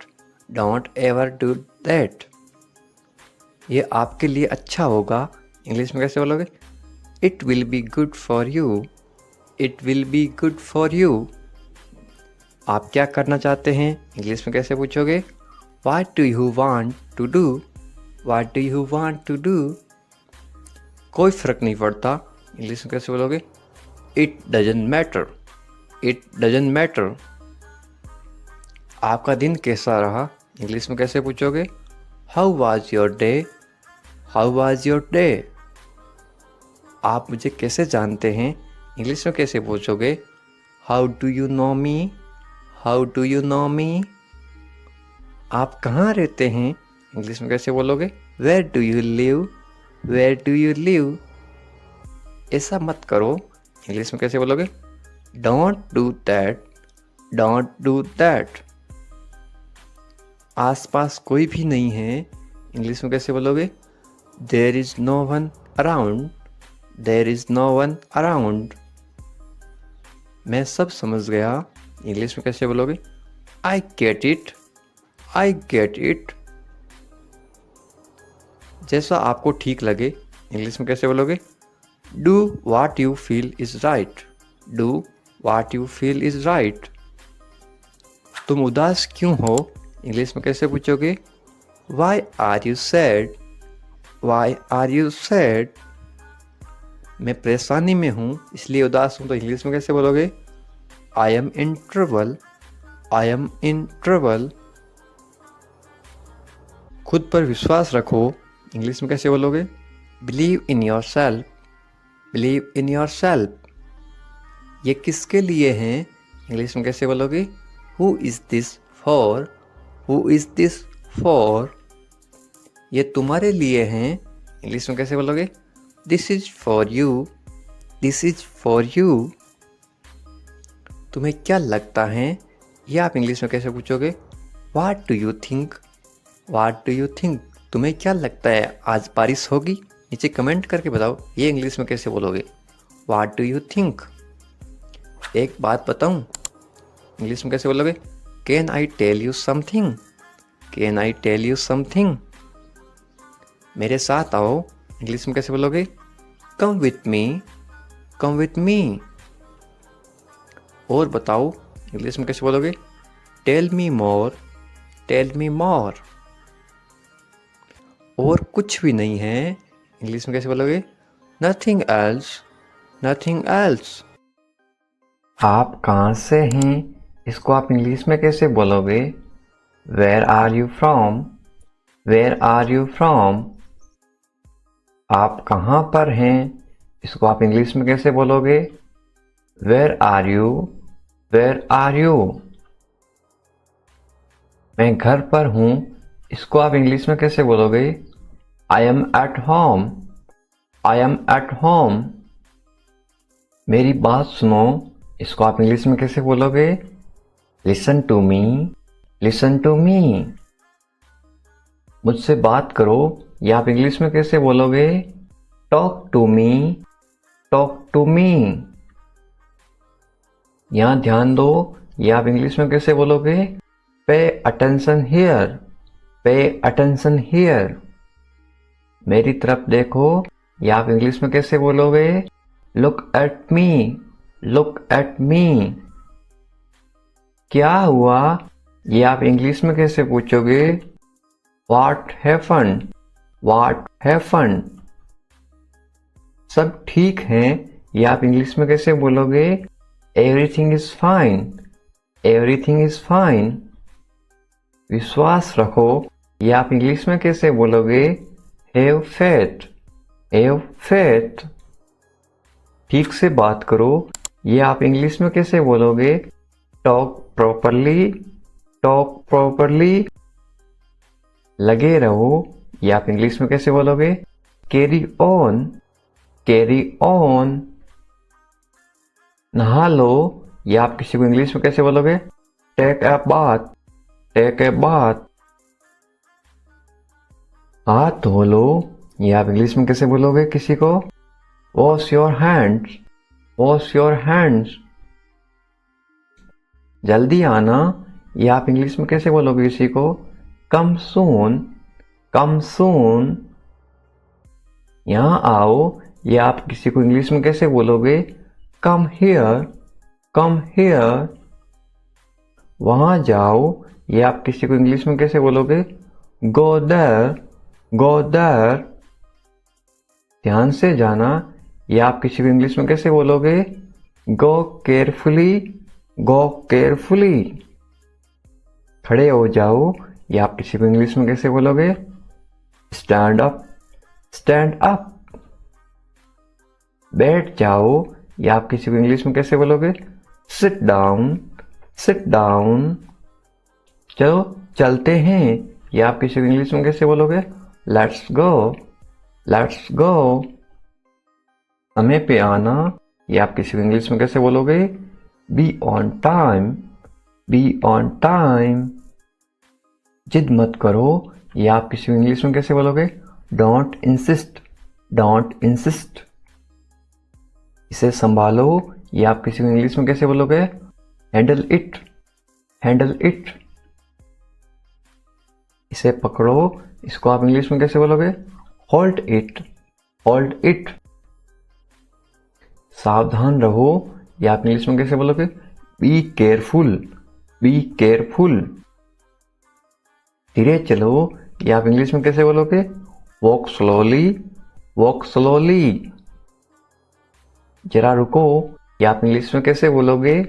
Don't ever do that. ये आपके लिए अच्छा होगा। इंग्लिश में कैसे बोलोगे? It will be good for you. It will be good for you. आप क्या करना चाहते हैं? इंग्लिश में कैसे पूछोगे? What do you want to do? What do you want to do? कोई फ़र्क नहीं पड़ता। इंग्लिश में कैसे बोलोगे? It doesn't matter. It doesn't matter. आपका दिन कैसा रहा? इंग्लिश में कैसे पूछोगे? How was your day? How was your day? आप मुझे कैसे जानते हैं? इंग्लिश में कैसे पूछोगे? How do you know me? How do you know me? आप कहाँ रहते हैं? इंग्लिश में कैसे बोलोगे? Where do you live? Where do you live? ऐसा मत करो। इंग्लिश में कैसे बोलोगे? Don't do that. Don't do that. आसपास कोई भी नहीं है। इंग्लिश में कैसे बोलोगे? There is no one around. There is no one around. मैं सब समझ गया। इंग्लिश में कैसे बोलोगे? I get it. I get it. जैसा आपको ठीक लगे। इंग्लिश में कैसे बोलोगे? Do what you feel is right. Do what you feel is right. तुम उदास क्यों हो? इंग्लिश में कैसे पूछोगे? Why are you sad? Why are you sad? मैं परेशानी में हूँ इसलिए उदास हूँ, तो इंग्लिश में कैसे बोलोगे? I am in trouble. I am in trouble. खुद पर विश्वास रखो, इंग्लिश में कैसे बोलोगे? Believe in yourself. Believe in yourself. ये किसके लिए हैं? इंग्लिश में कैसे बोलोगे? Who is this for? Who is this for? ये तुम्हारे लिए हैं, इंग्लिश में कैसे बोलोगे? This is for you. This is for you. तुम्हें क्या लगता है? ये आप इंग्लिश में कैसे पूछोगे? What do you think? What do you think? तुम्हें क्या लगता है आज बारिश होगी? नीचे कमेंट करके बताओ, ये इंग्लिश में कैसे बोलोगे? What do you think? एक बात बताऊं, इंग्लिश में कैसे बोलोगे? Can I tell you something? Can I tell you something? मेरे साथ आओ, इंग्लिश में कैसे बोलोगे? Come with me. Come with me. और बताओ, इंग्लिश में कैसे बोलोगे? Tell me more. Tell me more. और कुछ भी नहीं है, इंग्लिश में कैसे बोलोगे? Nothing else. Nothing else. आप कहाँ से हैं? इसको आप इंग्लिश में कैसे बोलोगे? Where are you from? Where are you from? आप कहाँ पर हैं? इसको आप इंग्लिश में कैसे बोलोगे? Where are you? Where are you? मैं घर पर हूँ, इसको आप इंग्लिश में कैसे बोलोगे? I am at home. I am at home. मेरी बात सुनो, इसको आप इंग्लिश में कैसे बोलोगे? Listen to me. Listen to me. मुझसे बात करो, ये आप इंग्लिश में कैसे बोलोगे? Talk to me. Talk to me. यहाँ ध्यान दो, ये आप इंग्लिश में कैसे बोलोगे? Pay attention here. Pay attention here. मेरी तरफ देखो, ये आप इंग्लिश में कैसे बोलोगे? Look at me. Look at me. क्या हुआ? ये आप इंग्लिश में कैसे पूछोगे? What happened? What happened? सब ठीक है, ये आप इंग्लिश में कैसे बोलोगे? Everything is fine. Everything is fine. विश्वास रखो, ये आप इंग्लिश में कैसे बोलोगे? Have faith. Have faith. ठीक से बात करो, ये आप इंग्लिश में कैसे बोलोगे? Talk properly. Talk properly. लगे रहो, ये आप इंग्लिश में कैसे बोलोगे? Carry on. Carry on. नहा लो, ये आप किसी को इंग्लिश में कैसे बोलोगे? Take a bath. Take a bath. हाथ धो लो, ये आप इंग्लिश में कैसे बोलोगे किसी को? Wash your hands. Wash your hands. जल्दी आना, ये आप इंग्लिश में कैसे बोलोगे किसी को? Come soon. Come soon. यहाँ आओ, ये आप किसी को इंग्लिश में कैसे बोलोगे? Come here. Come here. वहाँ जाओ, ये आप किसी को इंग्लिश में कैसे बोलोगे? Go there. Go there. ध्यान से जाना, ये आप किसी को इंग्लिश में कैसे बोलोगे? Go carefully. Go carefully. खड़े हो जाओ, ये आप किसी को इंग्लिश में कैसे बोलोगे? Stand up. Stand up. बैठ जाओ, ये आप किसी को इंग्लिश में कैसे बोलोगे? Sit down. Sit down. चलो चलते हैं, ये आप किसी को इंग्लिश में कैसे बोलोगे? Let's go. Let's go. समय पे आना, ये आप किसी को इंग्लिश में कैसे बोलोगे? Be on time. Be on time. जिद मत करो, ये आप किसी को इंग्लिश में कैसे बोलोगे? Don't insist. Don't insist. इसे संभालो, ये आप किसी को इंग्लिश में कैसे बोलोगे? Handle it. Handle it. इसे पकड़ो, इसको आप इंग्लिश में कैसे बोलोगे? Hold it. Hold it. सावधान रहो, ये आप इंग्लिश में कैसे बोलोगे? Be careful. Be careful. धीरे चलो, ये आप इंग्लिश में कैसे बोलोगे? Walk slowly, walk slowly. जरा रुको, ये आप इंग्लिश में कैसे बोलोगे?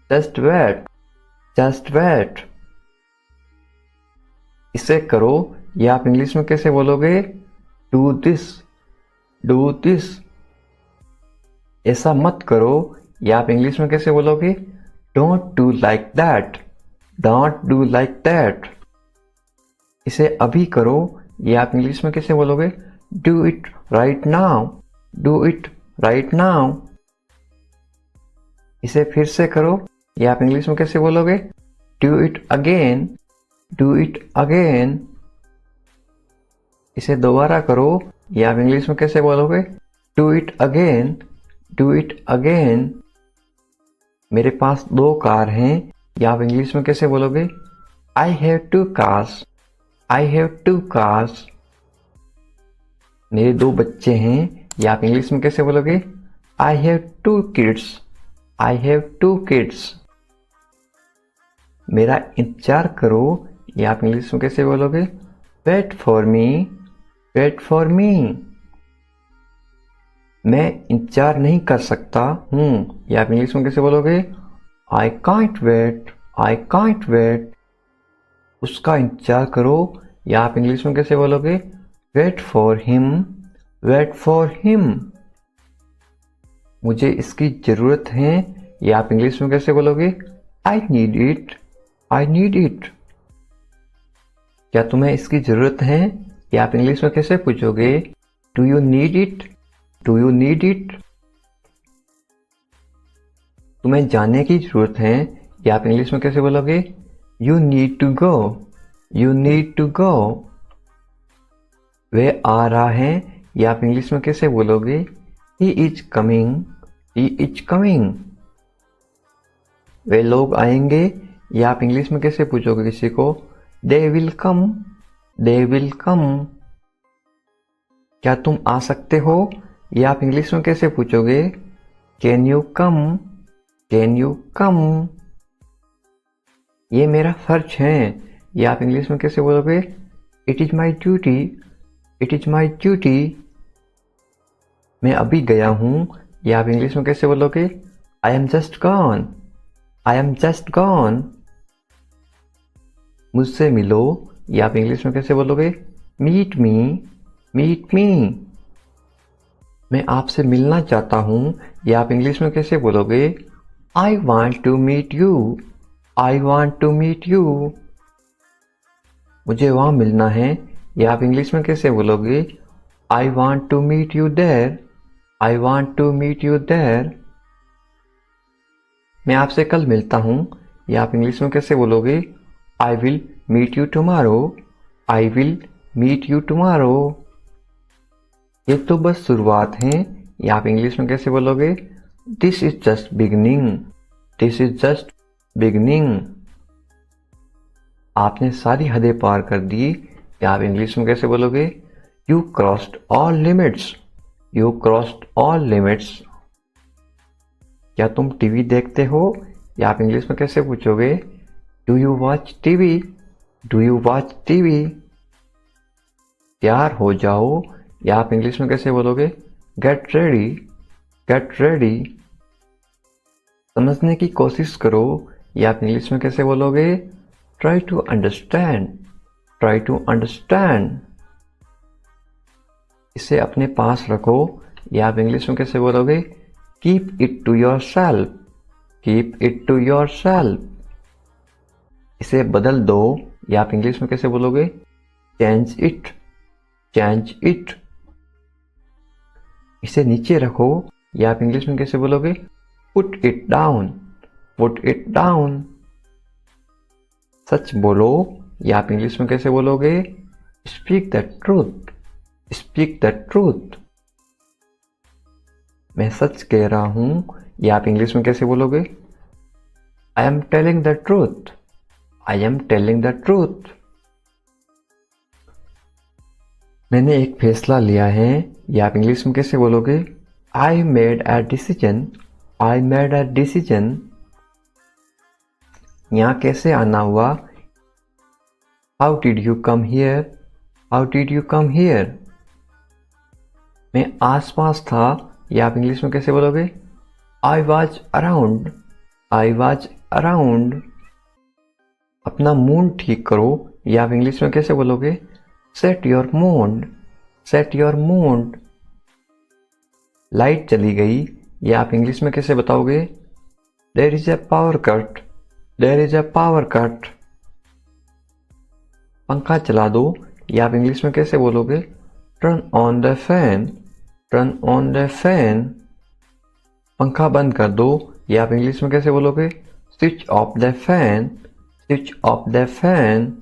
Just wait, just wait. इसे करो, ये आप इंग्लिश में कैसे बोलोगे? Do this, do this. ऐसा मत करो, ये आप इंग्लिश में कैसे बोलोगे? Don't do like that, don't do like that. इसे अभी करो, ये आप इंग्लिश में कैसे बोलोगे? Do it right now, do it right now. इसे फिर से करो, ये आप इंग्लिश में कैसे बोलोगे? Do it again, do it again. इसे दोबारा करो, ये आप इंग्लिश में कैसे बोलोगे? Do it again, do it again. मेरे पास 2 कार हैं, ये आप इंग्लिश में कैसे बोलोगे? I have 2 cars, I have 2 cars. मेरे 2 बच्चे हैं, ये आप इंग्लिश में कैसे बोलोगे? I have 2 kids, I have 2 kids. मेरा इंतजार करो, ये आप इंग्लिश में कैसे बोलोगे? Wait for me, wait for me. मैं इंतजार नहीं कर सकता हूँ, ये आप इंग्लिश में कैसे बोलोगे? I can't wait, I can't wait. उसका इंतजार करो, या आप इंग्लिश में कैसे बोलोगे? Wait for him, wait for him. मुझे इसकी जरूरत है, या आप इंग्लिश में कैसे बोलोगे? I need it, I need it. क्या तुम्हें इसकी जरूरत है, या आप इंग्लिश में कैसे पूछोगे? Do you need it, do you need it. तुम्हें जाने की जरूरत है, या आप इंग्लिश में कैसे बोलोगे? You need to go, you need to go. वह आ रहा है, या आप इंग्लिश में कैसे बोलोगे? He is coming, he is coming. वे लोग आएंगे, या आप इंग्लिश में कैसे पूछोगे किसी को? They will come, they will come. क्या तुम आ सकते हो, या आप इंग्लिश में कैसे पूछोगे? Can you come, can you कम। ये मेरा फर्ज है, या आप इंग्लिश में कैसे बोलोगे? It is my duty, it is my duty. मैं अभी गया हूं, या आप इंग्लिश में कैसे बोलोगे? I am just gone, I am just gone. मुझसे मिलो, या आप इंग्लिश में कैसे बोलोगे? Meet me, meet me. मैं आपसे मिलना चाहता हूं, या आप इंग्लिश में कैसे बोलोगे? I want to meet you, I want to meet you. मुझे वहां मिलना है, या आप इंग्लिश में कैसे बोलोगे? I want to meet you there, I want to meet you there. मैं आपसे कल मिलता हूं, या आप इंग्लिश में कैसे बोलोगे? I will meet you tomorrow, I will meet you tomorrow. ये तो बस शुरुआत है, या आप इंग्लिश में कैसे बोलोगे? This is just beginning, this is just beginning. आपने सारी हदें पार कर दी, या आप इंग्लिश में कैसे बोलोगे? You crossed all limits, you crossed all limits. क्या तुम टीवी देखते हो, या आप इंग्लिश में कैसे पूछोगे? Do you watch TV, do you watch TV. तैयार हो जाओ, या आप इंग्लिश में कैसे बोलोगे? Get ready, get ready. समझने की कोशिश करो, या आप इंग्लिश में कैसे बोलोगे? Try to understand, try to understand. इसे अपने पास रखो, या आप इंग्लिश में कैसे बोलोगे? Keep it to yourself, keep it to yourself. इसे बदल दो, या आप इंग्लिश में कैसे बोलोगे? Change it, change it. इसे नीचे रखो, या आप इंग्लिश में कैसे बोलोगे? Put it down, put it down. सच बोलो, या आप इंग्लिश में कैसे बोलोगे? Speak the truth, speak the truth. मैं सच कह रहा हूं, या आप इंग्लिश में कैसे बोलोगे? I am telling the truth, I am telling the truth. मैंने एक फैसला लिया है, या आप इंग्लिश में कैसे बोलोगे? I made a decision, I made a decision. यहाँ कैसे आना हुआ? How did you come here? How did you come here? मैं आसपास था, ये आप इंग्लिश में कैसे बोलोगे? I was around. I was around. अपना मूड ठीक करो, ये आप इंग्लिश में कैसे बोलोगे? Set your mood. Set your mood. Light चली गई, ये आप इंग्लिश में कैसे बताओगे? There is a power cut. There is a power cut. पंखा चला दो, ये आप इंग्लिश में कैसे बोलोगे? Turn on the fan. Turn on the fan. पंखा बंद कर दो, ये आप इंग्लिश में कैसे बोलोगे? Switch off the fan. Switch off the fan.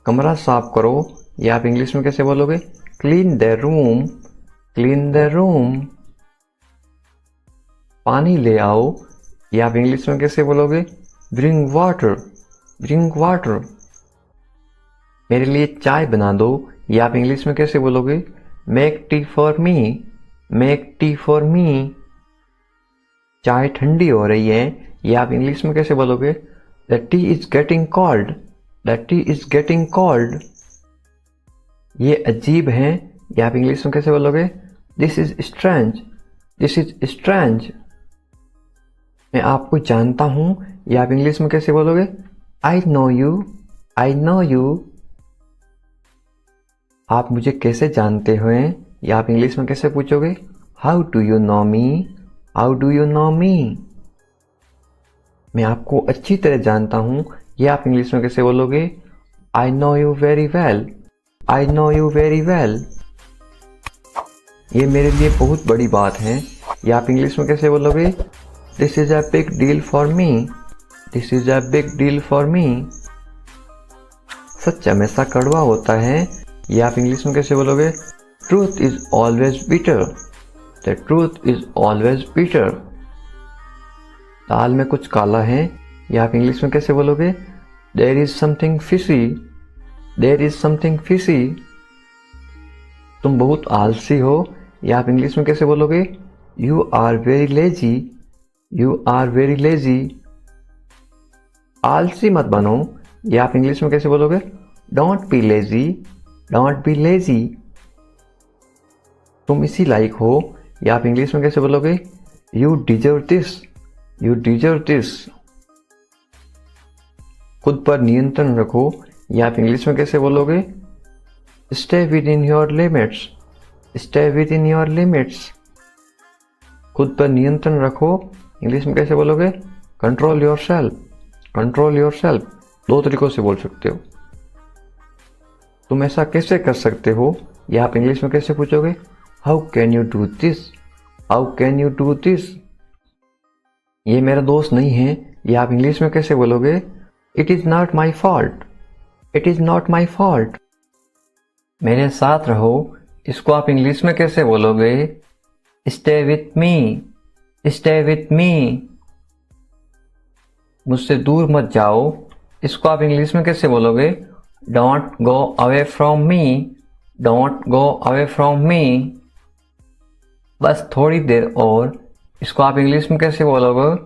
कमरा साफ करो, ये आप इंग्लिश में कैसे बोलोगे? Clean the room. Clean the room. पानी ले आओ, ये आप इंग्लिश में कैसे बोलोगे? Bring water. Bring water. मेरे लिए चाय बना दो, ये आप इंग्लिश में कैसे बोलोगे? Make tea for me. Make tea for me. चाय ठंडी हो रही है, ये आप इंग्लिश में कैसे बोलोगे? The T is getting cold. The T is getting cold. ये अजीब है, ये आप इंग्लिश में कैसे बोलोगे? This is strange. This is strange. मैं आपको जानता हूं, ये आप इंग्लिश में कैसे बोलोगे? I know you. I know you. आप मुझे कैसे जानते हो? ये आप इंग्लिश में कैसे पूछोगे? How do you know me? How do you know me? मैं आपको अच्छी तरह जानता हूं, ये आप इंग्लिश में कैसे बोलोगे? I know you very well. I know you very well. ये मेरे लिए बहुत बड़ी बात है, ये आप इंग्लिश में कैसे बोलोगे? This is a big deal for me. This is a big deal for me. सच हमेशा कड़वा होता है, ये आप इंग्लिश में कैसे बोलोगे? Truth is always bitter. The truth is always bitter. दाल में कुछ काला है, ये आप इंग्लिश में कैसे बोलोगे? There is something fishy. There is something fishy. तुम बहुत आलसी हो, ये आप इंग्लिश में कैसे बोलोगे? You are very lazy. You are very lazy. आलसी मत बनो, ये आप इंग्लिश में कैसे बोलोगे? Don't be lazy. Don't be lazy. तुम इसी लायक हो, ये आप इंग्लिश में कैसे बोलोगे? You deserve this. You deserve this. खुद पर नियंत्रण रखो, ये आप इंग्लिश में कैसे बोलोगे? Stay with in your limits. Stay with in your limits. खुद पर नियंत्रण रखो, इंग्लिश में कैसे बोलोगे? Control your self. Control your self. दो तरीकों से बोल सकते हो। तुम ऐसा कैसे कर सकते हो, ये आप इंग्लिश में कैसे पूछोगे? How can you do this? How can you do this? ये मेरा दोस्त नहीं है, ये आप इंग्लिश में कैसे बोलोगे? It is not my fault. It is not my fault. मेरे साथ रहो, इसको आप इंग्लिश में कैसे बोलोगे? Stay with me. Stay with me. मुझसे दूर मत जाओ, इसको आप इंग्लिश में कैसे बोलोगे? Don't go away from me. Don't go away from me. बस थोड़ी देर और, इसको आप इंग्लिश में कैसे बोलोगे?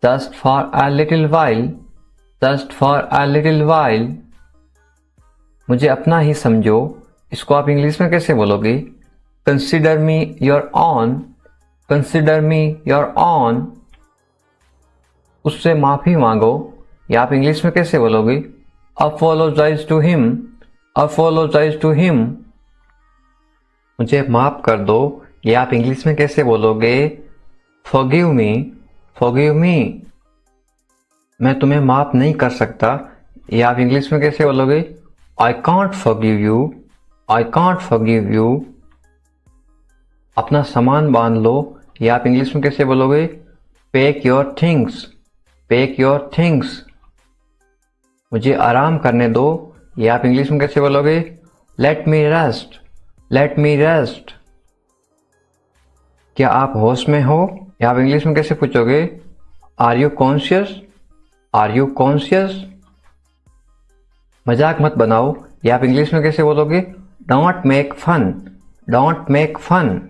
Just for a little while. Just for a little while. मुझे अपना ही समझो, इसको आप इंग्लिश में कैसे बोलोगे? Consider me your own. Consider me your own. उससे माफी मांगो, या आप इंग्लिश में कैसे बोलोगे? Apologise to him. Apologise to him. मुझे माफ कर दो, ये आप इंग्लिश में कैसे बोलोगे? Forgive me. Forgive me. मैं तुम्हें माफ नहीं कर सकता, ये आप इंग्लिश में कैसे बोलोगे? I can't forgive you. I can't forgive you. अपना सामान बांध लो, ये आप इंग्लिश में कैसे बोलोगे? Pack your things. Pack your things. मुझे आराम करने दो, ये आप इंग्लिश में कैसे बोलोगे? लेट मी रेस्ट। Let me rest. क्या आप होश में हो, या आप इंग्लिश में कैसे पूछोगे? Are you conscious? Are you conscious? मजाक मत बनाओ, या आप इंग्लिश में कैसे बोलोगे? Don't make fun. Don't make fun.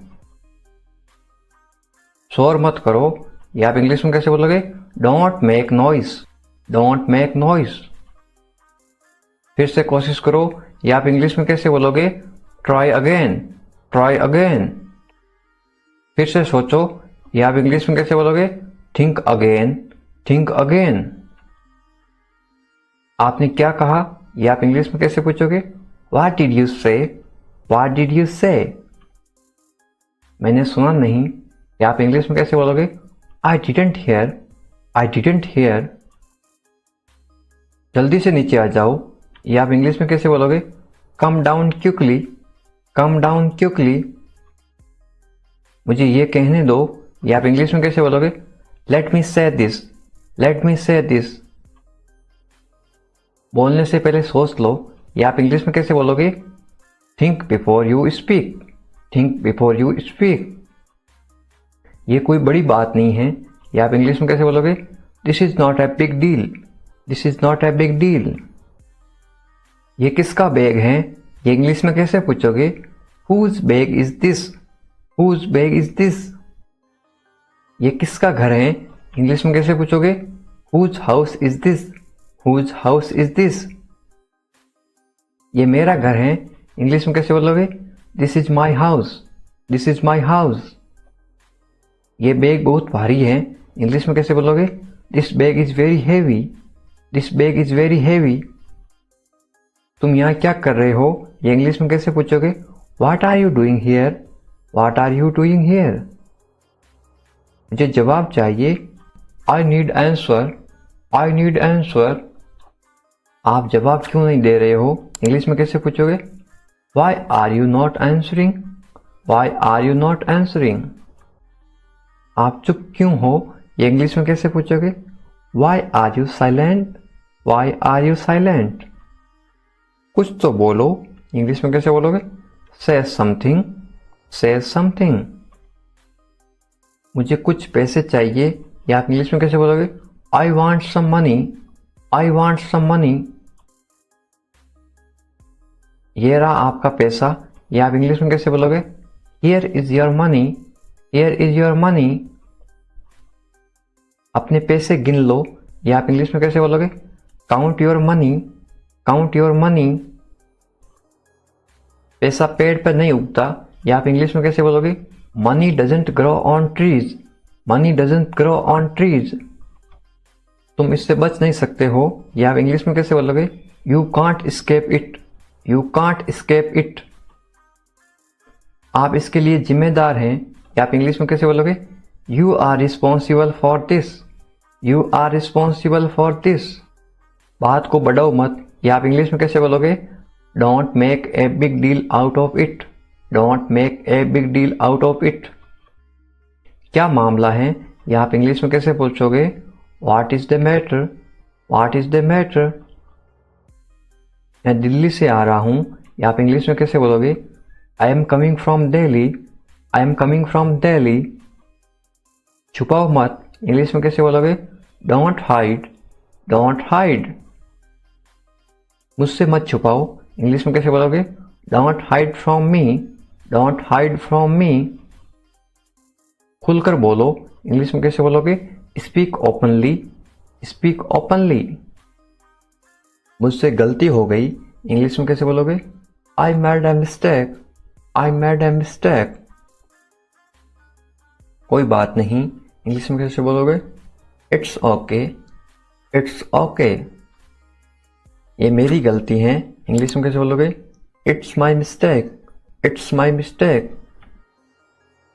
शोर मत करो, या आप इंग्लिश में कैसे बोलोगे? Don't make noise, don't make noise. फिर से कोशिश करो, या आप इंग्लिश में कैसे बोलोगे? Try again, try again. फिर से सोचो, या आप इंग्लिश में कैसे बोलोगे? Think again, think again. आपने क्या कहा? या आप इंग्लिश में कैसे पूछोगे? व्हाट डिड यू से, व्हाट डिड यू से। मैंने सुना नहीं, या आप इंग्लिश में कैसे बोलोगे? I didn't here, I didn't here. जल्दी से नीचे आ जाओ, या आप इंग्लिश में कैसे बोलोगे? Come down quickly, come down quickly. मुझे ये कहने दो, या आप इंग्लिश में कैसे बोलोगे? लेट मी से दिस, लेट मी से दिस। बोलने से पहले सोच लो, या आप इंग्लिश में कैसे बोलोगे? Think before you speak, think before you speak. ये कोई बड़ी बात नहीं है, या आप इंग्लिश में कैसे बोलोगे? This is not a big deal, this is not a big deal. ये किसका बैग है? ये इंग्लिश में कैसे पूछोगे? Whose bag is this, whose bag is this. ये किसका घर है? इंग्लिश में कैसे पूछोगे? Whose house is this, whose house is this. ये मेरा घर है, इंग्लिश में कैसे बोलोगे? This is my house, this is my house. ये बैग बहुत भारी है, इंग्लिश में कैसे बोलोगे? This bag is very heavy, this bag is very heavy. तुम यहाँ क्या कर रहे हो? ये इंग्लिश में कैसे पूछोगे? What are you doing here, what are you doing here. मुझे जवाब चाहिए, I need answer, I need answer. आप जवाब क्यों नहीं दे रहे हो? इंग्लिश में कैसे पूछोगे? Why are you not answering, why are you not answering. आप चुप क्यों हो? ये इंग्लिश में कैसे पूछोगे? Why are you silent, why are you silent. कुछ तो बोलो, इंग्लिश में कैसे बोलोगे? से समथिंग, से समथिंग। मुझे कुछ पैसे चाहिए, या आप इंग्लिश में कैसे बोलोगे? I want some money, I want some money. ये रहा आपका पैसा, या आप इंग्लिश में कैसे बोलोगे? Here is your money, here is your money. अपने पैसे गिन लो, या आप इंग्लिश में कैसे बोलोगे? Count your money, count your money. पैसा पेड़ पर नहीं उगता, या आप इंग्लिश में कैसे बोलोगे? Money doesn't grow on trees, money doesn't grow on trees. तुम इससे बच नहीं सकते हो, या आप इंग्लिश में कैसे बोलोगे? You can't escape it, you can't escape it. आप इसके लिए जिम्मेदार हैं, या आप इंग्लिश में कैसे बोलोगे? You are responsible for this, you are responsible for this. बात को बढ़ाओ मत, या आप इंग्लिश में कैसे बोलोगे? Don't make a big deal out of it, don't make a big deal out of it. क्या मामला है, या आप इंग्लिश में कैसे पूछोगे? What is the matter, what is the matter. मैं दिल्ली से आ रहा हूं, या आप इंग्लिश में कैसे बोलोगे? I am coming from Delhi, I am coming from Delhi. छुपाओ मत, इंग्लिश में कैसे बोलोगे? Don't hide, don't hide. मुझसे मत छुपाओ, इंग्लिश में कैसे बोलोगे? Don't hide from me, don't hide from me. खुलकर बोलो, इंग्लिश में कैसे बोलोगे? Speak openly, speak openly. मुझसे गलती हो गई, इंग्लिश में कैसे बोलोगे? I made a mistake, I made a mistake. कोई बात नहीं, इंग्लिश में कैसे बोलोगे? It's okay, it's okay. ये मेरी गलती है, इंग्लिश में कैसे बोलोगे? It's my mistake, it's my mistake.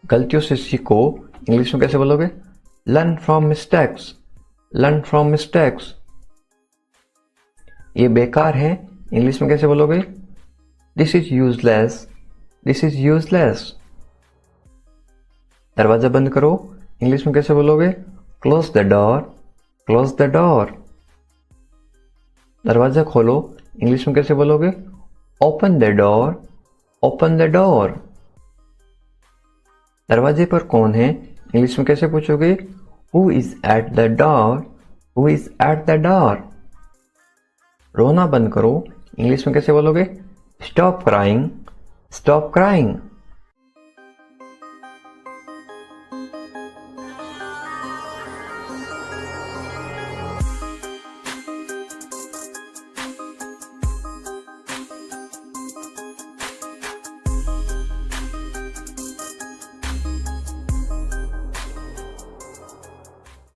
गलतियों से सीखो, इंग्लिश में कैसे बोलोगे? Learn from mistakes, learn from mistakes. ये बेकार है, इंग्लिश में कैसे बोलोगे? This is useless, this is useless. दरवाजा बंद करो, इंग्लिश में कैसे बोलोगे? Close the door, close the door. दरवाजा खोलो, इंग्लिश में कैसे बोलोगे? Open the door, open the door. दरवाजे पर कौन है, इंग्लिश में कैसे पूछोगे? Who is at the door, who is at the door. रोना बंद करो, इंग्लिश में कैसे बोलोगे? Stop crying, stop crying.